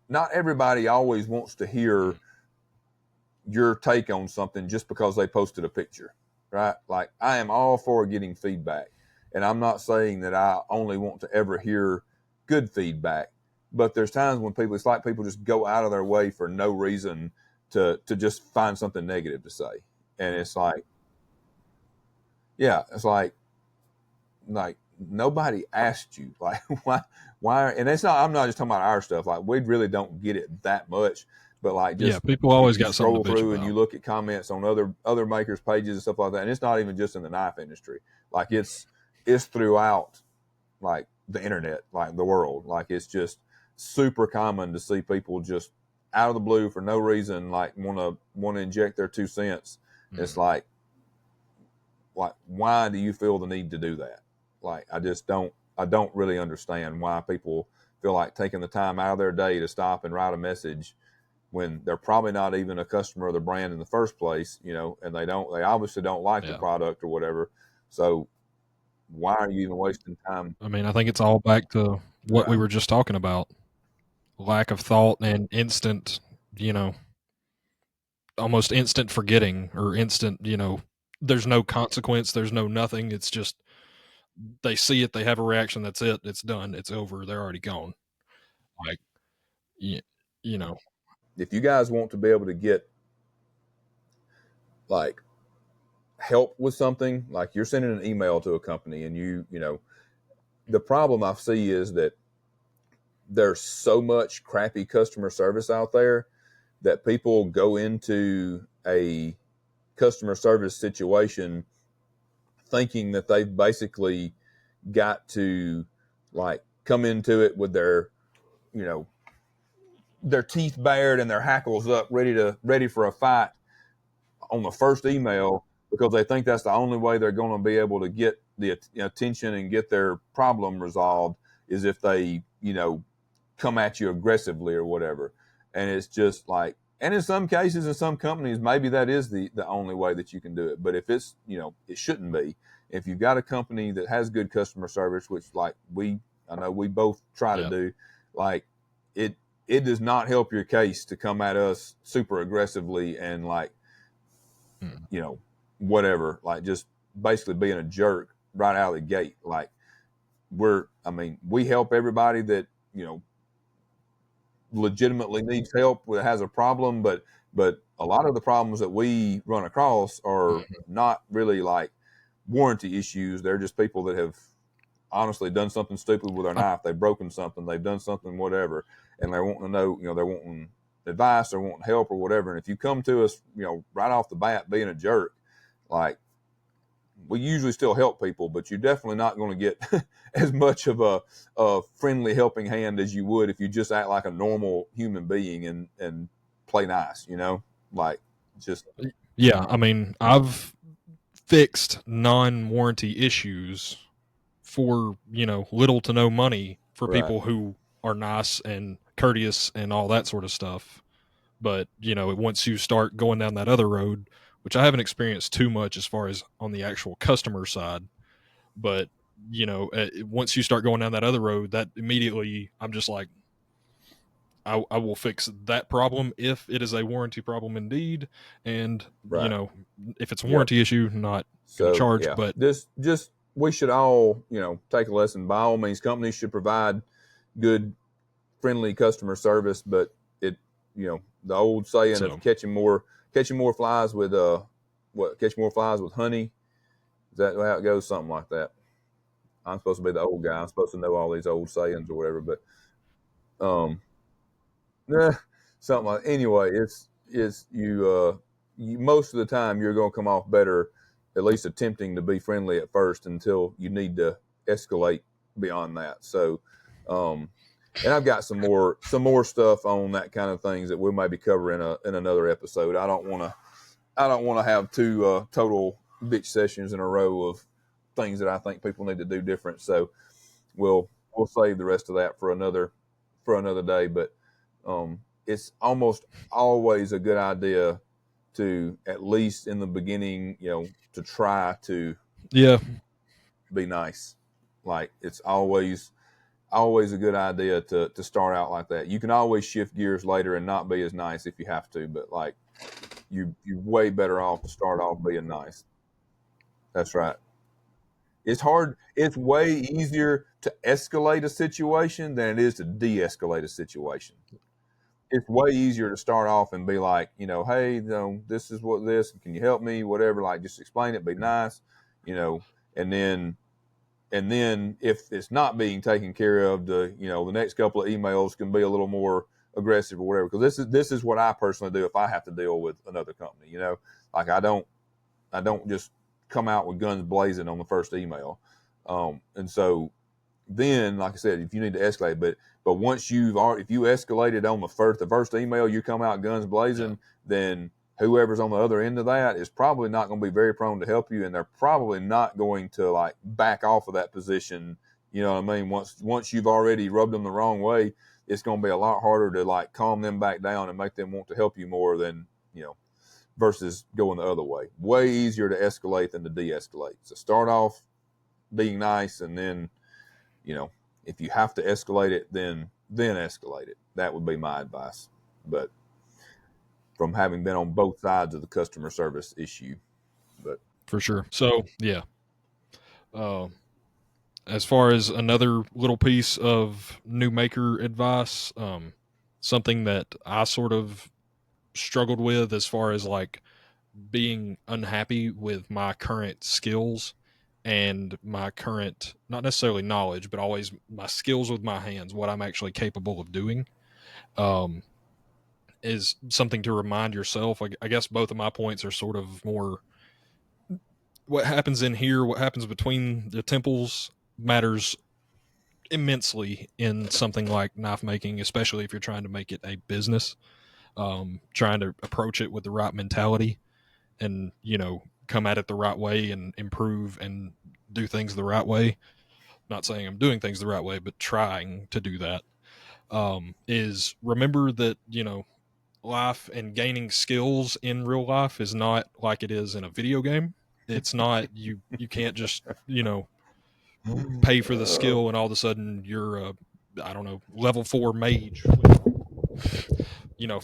not everybody always wants to hear your take on something just because they posted a picture, right? Like, I am all for getting feedback, and I'm not saying that I only want to ever hear good feedback, but there's times when it's like people just go out of their way for no reason to just find something negative to say. And it's like, yeah, it's like nobody asked you, like, why, and it's not, I'm not just talking about our stuff. Like, we really don't get it that much. But like, Yeah, just people always you got something scroll to bitch through and about. you look at comments on other makers' pages and stuff like that, and it's not even just in the knife industry. Like, it's throughout, like, the internet, like the world. Like, it's just super common to see people just out of the blue for no reason, like, want to inject their 2 cents. It's like, why do you feel the need to do that? Like, I don't really understand why people feel like taking the time out of their day to stop and write a message when they're probably not even a customer of the brand in the first place, and they obviously don't like the product or whatever. So why are you even wasting time? I mean, I think it's all back to what we were just talking about. Lack of thought and instant, almost instant forgetting, or instant, there's no consequence, there's no nothing. It's just they see it, they have a reaction, that's it, it's done, it's over, they're already gone. Like, you, you know, If you guys want to be able to get, like, help with something, like, you're sending an email to a company and the problem I see is that there's so much crappy customer service out there that people go into a customer service situation thinking that they've basically got to, like, come into it with you know their teeth bared and their hackles up, ready for a fight on the first email, because they think that's the only way they're going to be able to get the attention and get their problem resolved, is if they come at you aggressively or whatever. And it's just like, and in some cases, in some companies, maybe that is the only way that you can do it. But if it's, it shouldn't be. If you've got a company that has good customer service, which, like, I know we both try to do, like, it does not help your case to come at us super aggressively and, like, whatever, like, just basically being a jerk right out of the gate. Like, we help everybody that, legitimately needs help, that has a problem, but a lot of the problems that we run across are not really, like, warranty issues. They're just people that have honestly done something stupid with their knife. They've broken something. They've done something, whatever, and they're wanting to know, they're wanting advice, they're wanting help or whatever. And if you come to us, right off the bat being a jerk, like, we usually still help people, but you're definitely not going to get as much of a friendly helping hand as you would if you just act like a normal human being and play nice, like just. Yeah. I mean, I've fixed non-warranty issues for, little to no money for Right. people who are nice and courteous and all that sort of stuff. But, once you start going down that other road, which I haven't experienced too much as far as on the actual customer side, but, once you start going down that other road, that immediately I'm just like, I will fix that problem if it is a warranty problem indeed. And, Right. if it's a warranty issue, not going to charge. Yeah, But just we should all, take a lesson. By all means, companies should provide good, friendly customer service, but the old saying of catching more flies with catch more flies with honey. Is that how it goes? Something like that. I'm supposed to be the old guy. I'm supposed to know all these old sayings or whatever, but something like. Anyway, it's you most of the time you're going to come off better, at least attempting to be friendly at first, until you need to escalate beyond that. So, and I've got some more stuff on that kind of things that we'll maybe cover in another episode. I don't want to have two total bitch sessions in a row of things that I think people need to do different. So we'll save the rest of that for another day. But it's almost always a good idea to, at least in the beginning, to try to be nice. Like, it's always a good idea to start out like that. You can always shift gears later and not be as nice if you have to, but like, you're way better off to start off being nice. That's right. It's hard. It's way easier to escalate a situation than it is to de-escalate a situation. It's way easier to start off and be like, hey, this is what this, can you help me? Whatever, like, just explain it, be nice, and then if it's not being taken care of, the next couple of emails can be a little more aggressive or whatever. Because this is what I personally do if I have to deal with another company. Like, I don't just come out with guns blazing on the first email. And so then, like I said, if you need to escalate, but once if you escalated on the first email, you come out guns blazing, then whoever's on the other end of that is probably not going to be very prone to help you, and they're probably not going to like back off of that position. You know what I mean? Once you've already rubbed them the wrong way, it's going to be a lot harder to like calm them back down and make them want to help you more than, versus going the other way. Way easier to escalate than to de-escalate. So start off being nice, and then, if you have to escalate it, then escalate it. That would be my advice. But from having been on both sides of the customer service issue, but for sure. So yeah. As far as another little piece of new maker advice, something that I sort of struggled with as far as like being unhappy with my current skills and my current, not necessarily knowledge, but always my skills with my hands, what I'm actually capable of doing, is something to remind yourself. I guess both of my points are sort of more what happens in here, what happens between the temples matters immensely in something like knife making, especially if you're trying to make it a business, trying to approach it with the right mentality and, come at it the right way and improve and do things the right way. Not saying I'm doing things the right way, but trying to do that. Is remember that, life and gaining skills in real life is not like it is in a video game. It's not, you can't just, pay for the skill and all of a sudden you're a, I don't know, level 4 mage with,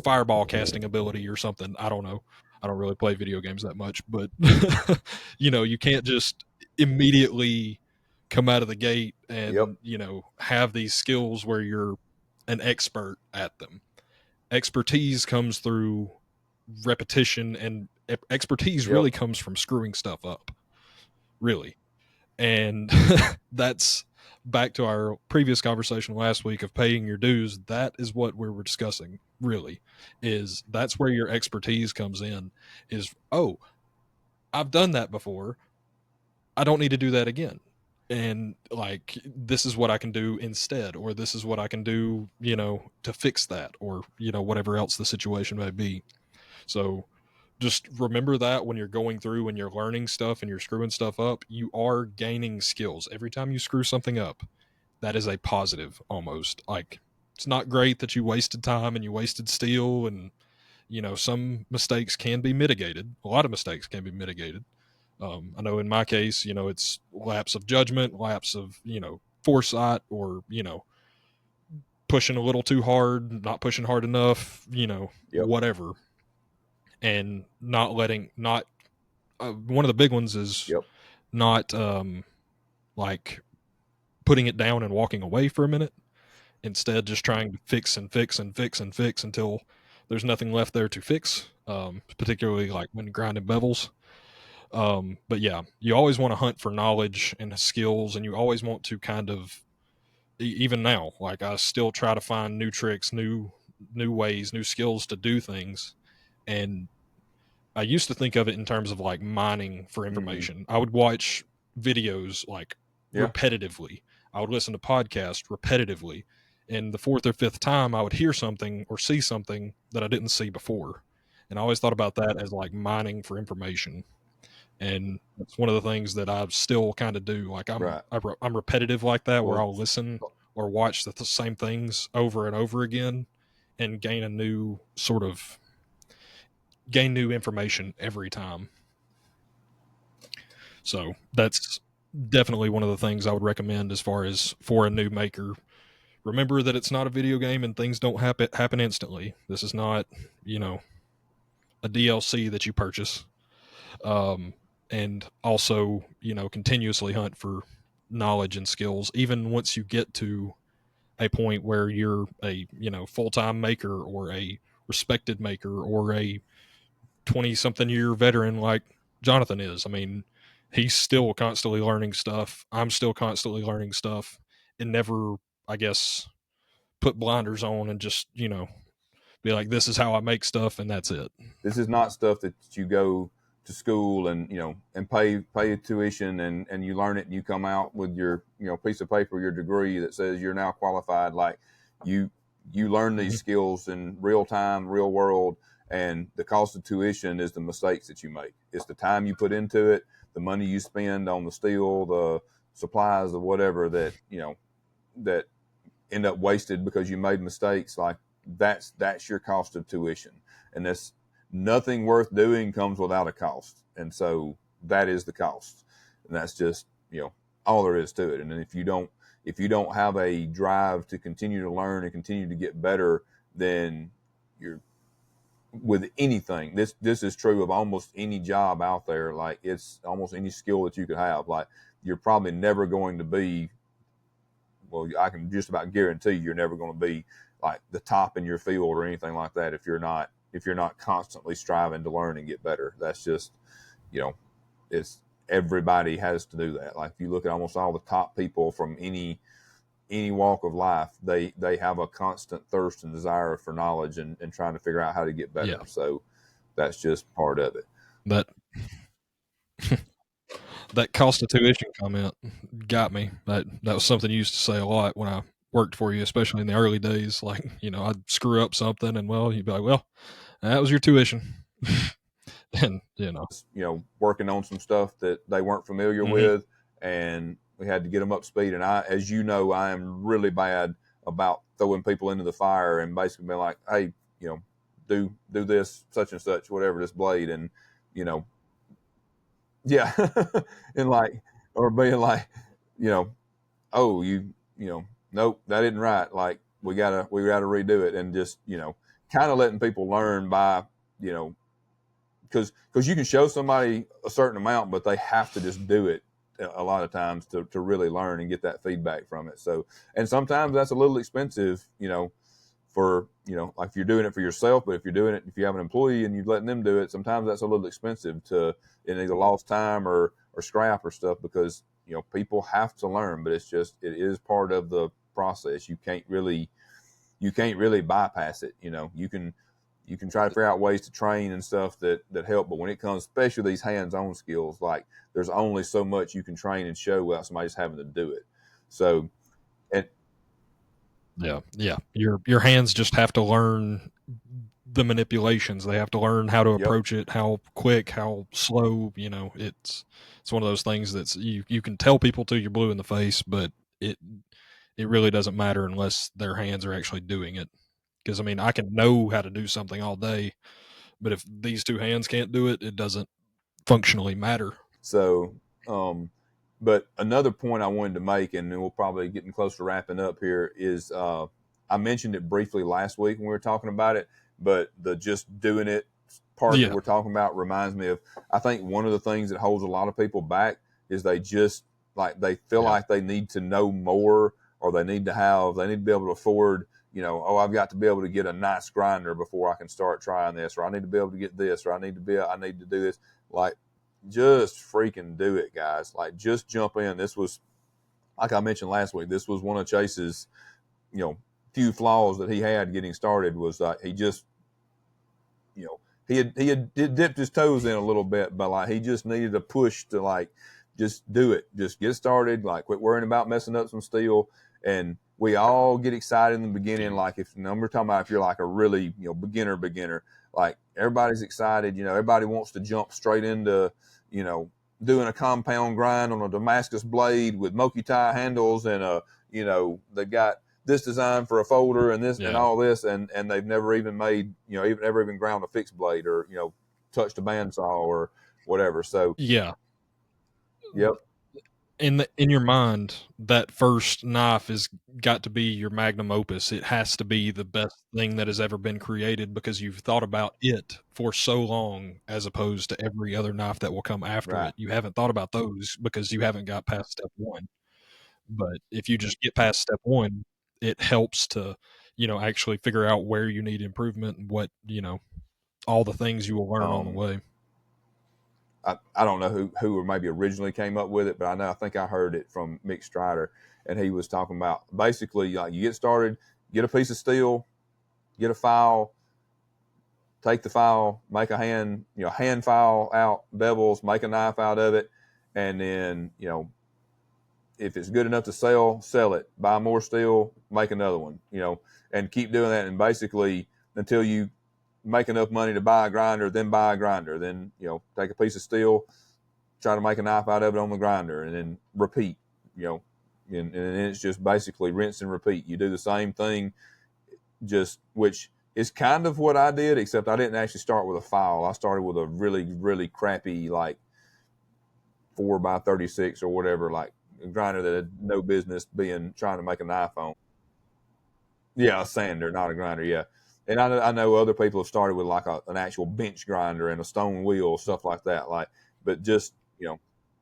fireball casting ability or something. I don't know. I don't really play video games that much, but you can't just immediately come out of the gate and, have these skills where you're an expert at them. Expertise comes through repetition, and expertise really comes from screwing stuff up, really. And that's back to our previous conversation last week of paying your dues, that is what we were discussing, really, is that's where your expertise comes in, is, oh, I've done that before. I don't need to do that again. And like, this is what I can do instead, or this is what I can do, to fix that, or, whatever else the situation may be. So just remember that when you're going through and you're learning stuff and you're screwing stuff up, you are gaining skills. Every time you screw something up, that is a positive almost. Like, it's not great that you wasted time and you wasted steel, and, some mistakes can be mitigated. A lot of mistakes can be mitigated. I know in my case, it's lapse of judgment, lapse of, foresight, or, pushing a little too hard, not pushing hard enough, whatever. And not letting, not, one of the big ones is not, like putting it down and walking away for a minute. Instead, just trying to fix and fix and fix and fix until there's nothing left there to fix, particularly like when grinding bevels. But yeah, you always want to hunt for knowledge and skills, and you always want to kind of, even now, like I still try to find new tricks, new ways, new skills to do things. And I used to think of it in terms of like mining for information. I would watch videos like repetitively. I would listen to podcasts repetitively. And the fourth or fifth time I would hear something or see something that I didn't see before. And I always thought about that as like mining for information. And it's one of the things that I still kind of do. Like I'm repetitive like that, where I'll listen or watch the same things over and over again and gain new information every time. So that's definitely one of the things I would recommend as far as for a new maker. Remember that it's not a video game and things don't happen instantly. This is not, a DLC that you purchase. And also, continuously hunt for knowledge and skills, even once you get to a point where you're a, full-time maker or a respected maker or a 20-something year veteran like Jonathan is. I mean, he's still constantly learning stuff. I'm still constantly learning stuff, and never, I guess, put blinders on and just, be like, this is how I make stuff and that's it. This is not stuff that you go to school and, and pay tuition and you learn it and you come out with your, piece of paper, your degree that says you're now qualified. Like you learn these skills in real time, real world. And the cost of tuition is the mistakes that you make. It's the time you put into it, the money you spend on the steel, the supplies, or whatever that, that end up wasted because you made mistakes. Like that's your cost of tuition. And that's nothing worth doing comes without a cost. And so that is the cost. And that's just, all there is to it. And then if you don't have a drive to continue to learn and continue to get better, then you're, with anything, this is true of almost any job out there. Like it's almost any skill that you could have. Like you're probably never going to be, well, I can just about guarantee you're never going to be like the top in your field or anything like that if you're not constantly striving to learn and get better. That's just, it's, everybody has to do that. Like if you look at almost all the top people from any walk of life, they have a constant thirst and desire for knowledge and trying to figure out how to get better. Yeah. So that's just part of it. That cost of tuition comment got me. That was something you used to say a lot when I worked for you, especially in the early days. Like, I'd screw up something and, well, you'd be like, well, that was your tuition. And, working on some stuff that they weren't familiar with, and we had to get them up to speed. And I am really bad about throwing people into the fire and basically being like, hey, do this, such and such, whatever, this blade. And, yeah. And like, or being like, oh, nope, that isn't right. Like we gotta redo it. And just, kind of letting people learn by, because you can show somebody a certain amount, but they have to just do it a lot of times to really learn and get that feedback from it. So, and sometimes that's a little expensive, for, like if you're doing it for yourself, but if you have an employee and you're letting them do it, sometimes that's a little expensive in either lost time or scrap or stuff, because, people have to learn, but it is part of the process. You can't really bypass it. You can try to figure out ways to train and stuff that help, but when it comes, especially these hands-on skills, like there's only so much you can train and show without somebody just having to do it. So, and yeah, your hands just have to learn the manipulations. They have to learn how to yep. approach it, how quick, how slow. It's one of those things that's you can tell people till you're blue in the face, but it really doesn't matter unless their hands are actually doing it. Because I can know how to do something all day, but if these two hands can't do it, it doesn't functionally matter. So, but another point I wanted to make, and then we'll probably getting close to wrapping up here, is I mentioned it briefly last week when we were talking about it, but the just doing it part that we're talking about reminds me of, I think one of the things that holds a lot of people back is they just they feel like they need to know more, or they need to be able to afford, I've got to be able to get a nice grinder before I can start trying this, or I need to be able to get this, or I need to do this. Like, just freaking do it, guys. Like, just jump in. This was, like I mentioned last week, this was one of Chase's, few flaws that he had getting started, was he just, he had dipped his toes in a little bit, but he just needed a push to just do it. Just get started. Quit worrying about messing up some steel. And we all get excited in the beginning. We're talking about if you're a really, beginner, everybody's excited. Everybody wants to jump straight into, doing a compound grind on a Damascus blade with Moki tie handles, and they've got this design for a folder and this and all this, and they've never even made, never even ground a fixed blade, or touched a bandsaw or whatever. So yeah, yep. In your mind, that first knife has got to be your magnum opus. It has to be the best thing that has ever been created, because you've thought about it for so long, as opposed to every other knife that will come after it. You haven't thought about those because you haven't got past step one. But if you just get past step one, it helps to, actually figure out where you need improvement and what, all the things you will learn on the way. I don't know who maybe originally came up with it, but I think I heard it from Mick Strider, and he was talking about basically, you get started, get a piece of steel, get a file, take the file, make a hand file out, bevels, make a knife out of it, and then, if it's good enough to sell it, buy more steel, make another one, and keep doing that. And basically, until you make enough money to buy a grinder, then take a piece of steel, try to make a knife out of it on the grinder, and then repeat, and it's just basically rinse and repeat. You do the same thing, which is kind of what I did, except I didn't actually start with a file. I started with a really, really crappy, 4x36 or whatever, a grinder that had no business trying to make a knife on. Yeah, a sander, not a grinder. Yeah. And I know other people have started with an actual bench grinder and a stone wheel, stuff like that. But just,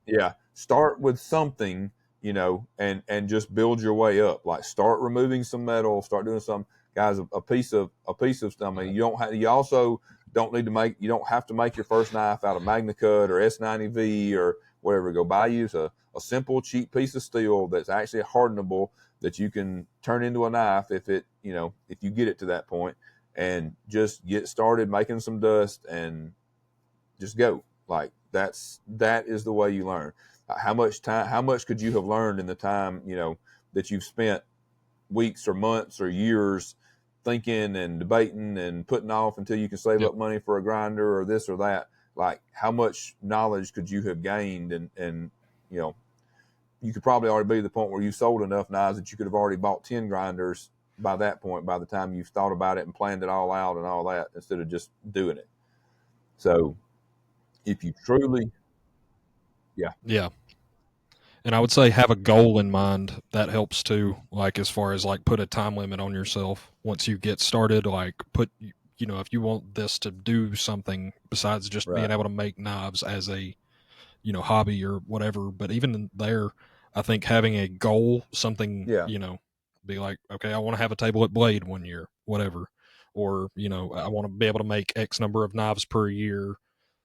yeah, start with something, and just build your way up. Start removing some metal, start doing some, guys, a piece of, you also don't have to make your first knife out of Magna Cut or S90V or whatever. Go buy you a simple, cheap piece of steel that's actually hardenable, that you can turn into a knife if you get it to that point, and just get started making some dust and just go. That is the way you learn. How much could you have learned in the time, that you've spent weeks or months or years thinking and debating and putting off until you can save up money for a grinder or this or that? How much knowledge could you have gained? And you could probably already be to the point where you sold enough knives that you could have already bought 10 grinders by that point, by the time you've thought about it and planned it all out and all that, instead of just doing it. So if you truly, Yeah. And I would say have a goal in mind. That helps too. As far as put a time limit on yourself once you get started. Put, if you want this to do something besides just being able to make knives as a, hobby or whatever. But even there, I think having a goal, something, be okay, I want to have a table at Blade one year, whatever. Or, I want to be able to make X number of knives per year.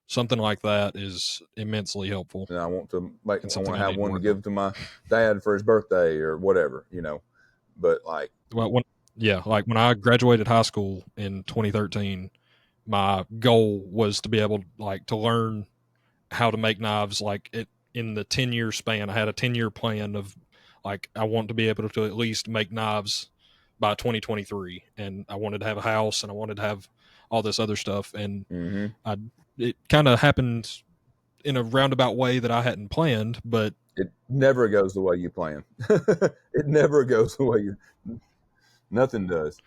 something like that is immensely helpful. And I want to have To one to work give to my dad for his birthday or whatever, but like, well, like when I graduated high school in 2013, my goal was to be able to learn how to make knives in the 10-year span. I had a 10-year plan of I want to be able to at least make knives by 2023, and I wanted to have a house and I wanted to have all this other stuff, and it kind of happened in a roundabout way that I hadn't planned, but it never goes the way you plan. It never goes the way nothing does.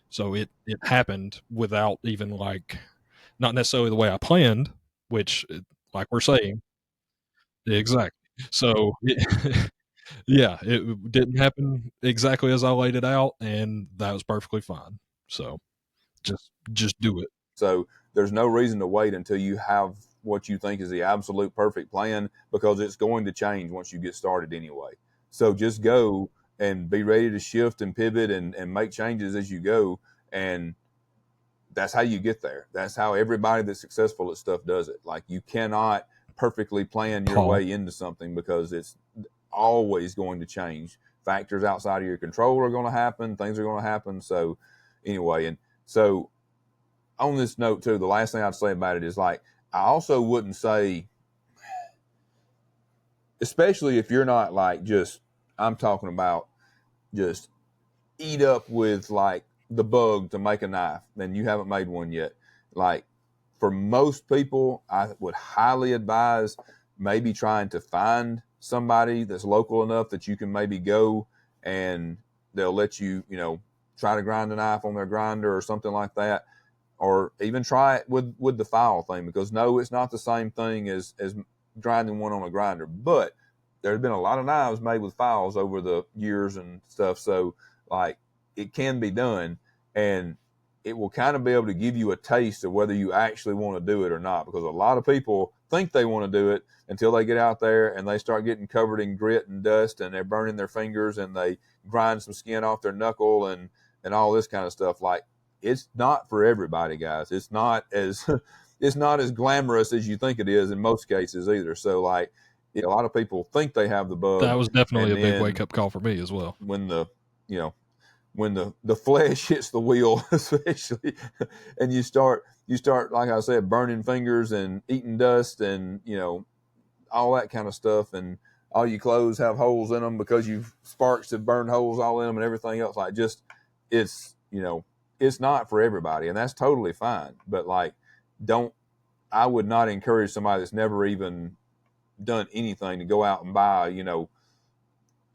So it happened without even not necessarily the way I planned, which like we're saying, exactly. So yeah, it didn't happen exactly as I laid it out, and that was perfectly fine. So just do it. So there's no reason to wait until you have what you think is the absolute perfect plan, because it's going to change once you get started anyway. So just go and be ready to shift and pivot and make changes as you go. And that's how you get there. That's how everybody that's successful at stuff does it. Like, you cannot perfectly plan your way into something, because it's always going to change. Factors outside of your control are going to happen. Things are going to happen. So anyway, and so on this note too, the last thing I'd say about it is, like, I also wouldn't say, especially if you're not I'm talking about just eat up with like the bug to make a knife, then you haven't made one yet. Like, for most people, I would highly advise maybe trying to find somebody that's local enough that you can maybe go and they'll let you, try to grind a knife on their grinder or something like that. Or even try it with the file thing, because no, it's not the same thing as grinding one on a grinder. But there's been a lot of knives made with files over the years and stuff. So like, it can be done, and it will kind of be able to give you a taste of whether you actually want to do it or not. Because a lot of people think they want to do it until they get out there and they start getting covered in grit and dust, and they're burning their fingers, and they grind some skin off their knuckle and all this kind of stuff. Like, it's not for everybody, guys. It's not as it's not as glamorous as you think it is in most cases either. So like, a lot of people think they have the bug. That was definitely a big wake up call for me as well. When the flesh hits the wheel, especially, and you start, like I said, burning fingers and eating dust and all that kind of stuff, and all your clothes have holes in them because sparks have burned holes all in them and everything else. Like, just, it's it's not for everybody, and that's totally fine. But like, I would not encourage somebody that's never even done anything to go out and buy $800 or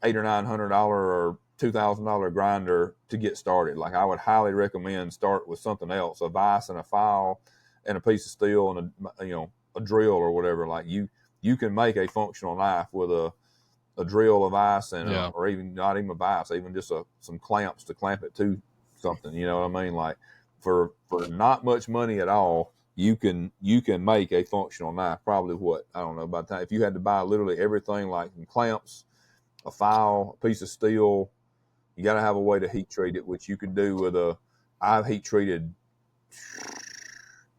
$900 or $2,000 grinder to get started. Like, I would highly recommend start with something else, a vise and a file and a piece of steel and a drill or whatever. Like, you can make a functional knife with a drill, a vise, and or even not even a vise, even just some clamps to clamp it to something. You know what I mean? Like, for not much money at all, you can make a functional knife. Probably, what, I don't know, by the time, if you had to buy literally everything, like some clamps, a file, a piece of steel, you got to have a way to heat treat it, which you can do with I've heat treated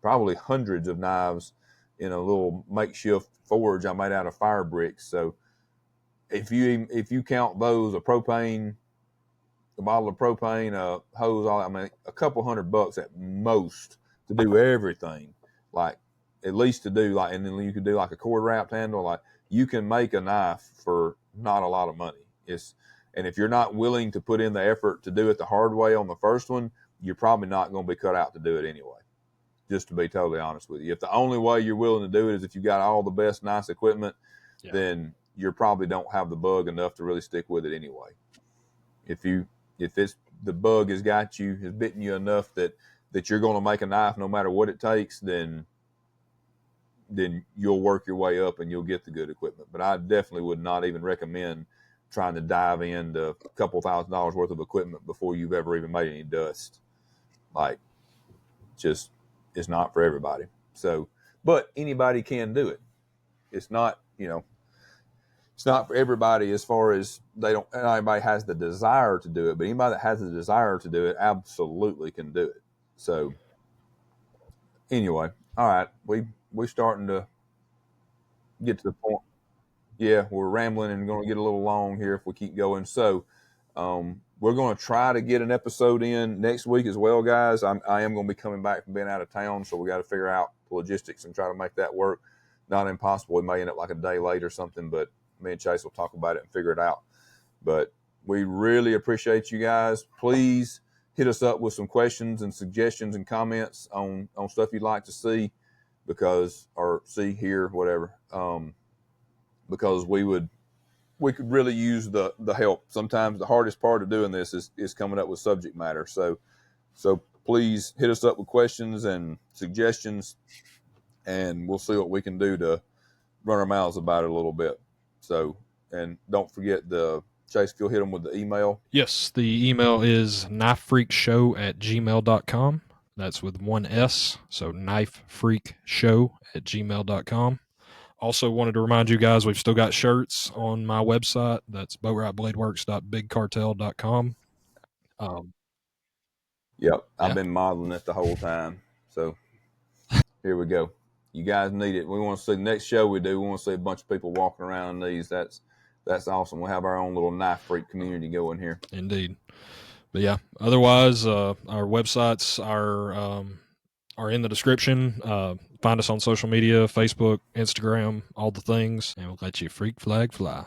probably hundreds of knives in a little makeshift forge I made out of fire bricks. So if you count those, a bottle of propane, a hose, a couple $100 at most to do everything. Like, at least to do, like, and then you could do like a cord wrapped handle. Like, you can make a knife for not a lot of money. And if you're not willing to put in the effort to do it the hard way on the first one, you're probably not going to be cut out to do it anyway. Just to be totally honest with you, if the only way you're willing to do it is if you got all the best nice equipment, then you probably don't have the bug enough to really stick with it anyway. If the bug has bitten you enough that you're going to make a knife no matter what it takes, then you'll work your way up and you'll get the good equipment. But I definitely would not even recommend trying to dive into a couple $1,000s worth of equipment before you've ever even made any dust. Like, just, it's not for everybody. So, but anybody can do it. It's not, it's not for everybody as far as not everybody has the desire to do it, but anybody that has the desire to do it absolutely can do it. So anyway, all right, we we're starting to get to the point. Yeah, we're rambling and going to get a little long here if we keep going. So we're going to try to get an episode in next week as well, guys. I am going to be coming back from being out of town, so we got to figure out the logistics and try to make that work. Not impossible. It may end up like a day late or something, but me and Chase will talk about it and figure it out. But we really appreciate you guys. Please hit us up with some questions and suggestions and comments on stuff you'd like to see, or see, hear, whatever. Because we could really use the help. Sometimes the hardest part of doing this is coming up with subject matter. So please hit us up with questions and suggestions, and we'll see what we can do to run our mouths about it a little bit. So, and don't forget Chase, if you'll hit them with the email. Yes, the email is knifefreakshow@gmail.com. That's with one S, so knifefreakshow@gmail.com. Also wanted to remind you guys, we've still got shirts on my website. That's boatrightbladeworks.bigcartel.com. Yep, I've been modeling it the whole time. So here we go. You guys need it. We want to see the next show we do. We want to see a bunch of people walking around in these. That's awesome. We'll have our own little knife freak community going here. Indeed. But yeah, otherwise, our websites are in the description. Find us on social media, Facebook, Instagram, all the things, and we'll let you freak flag fly.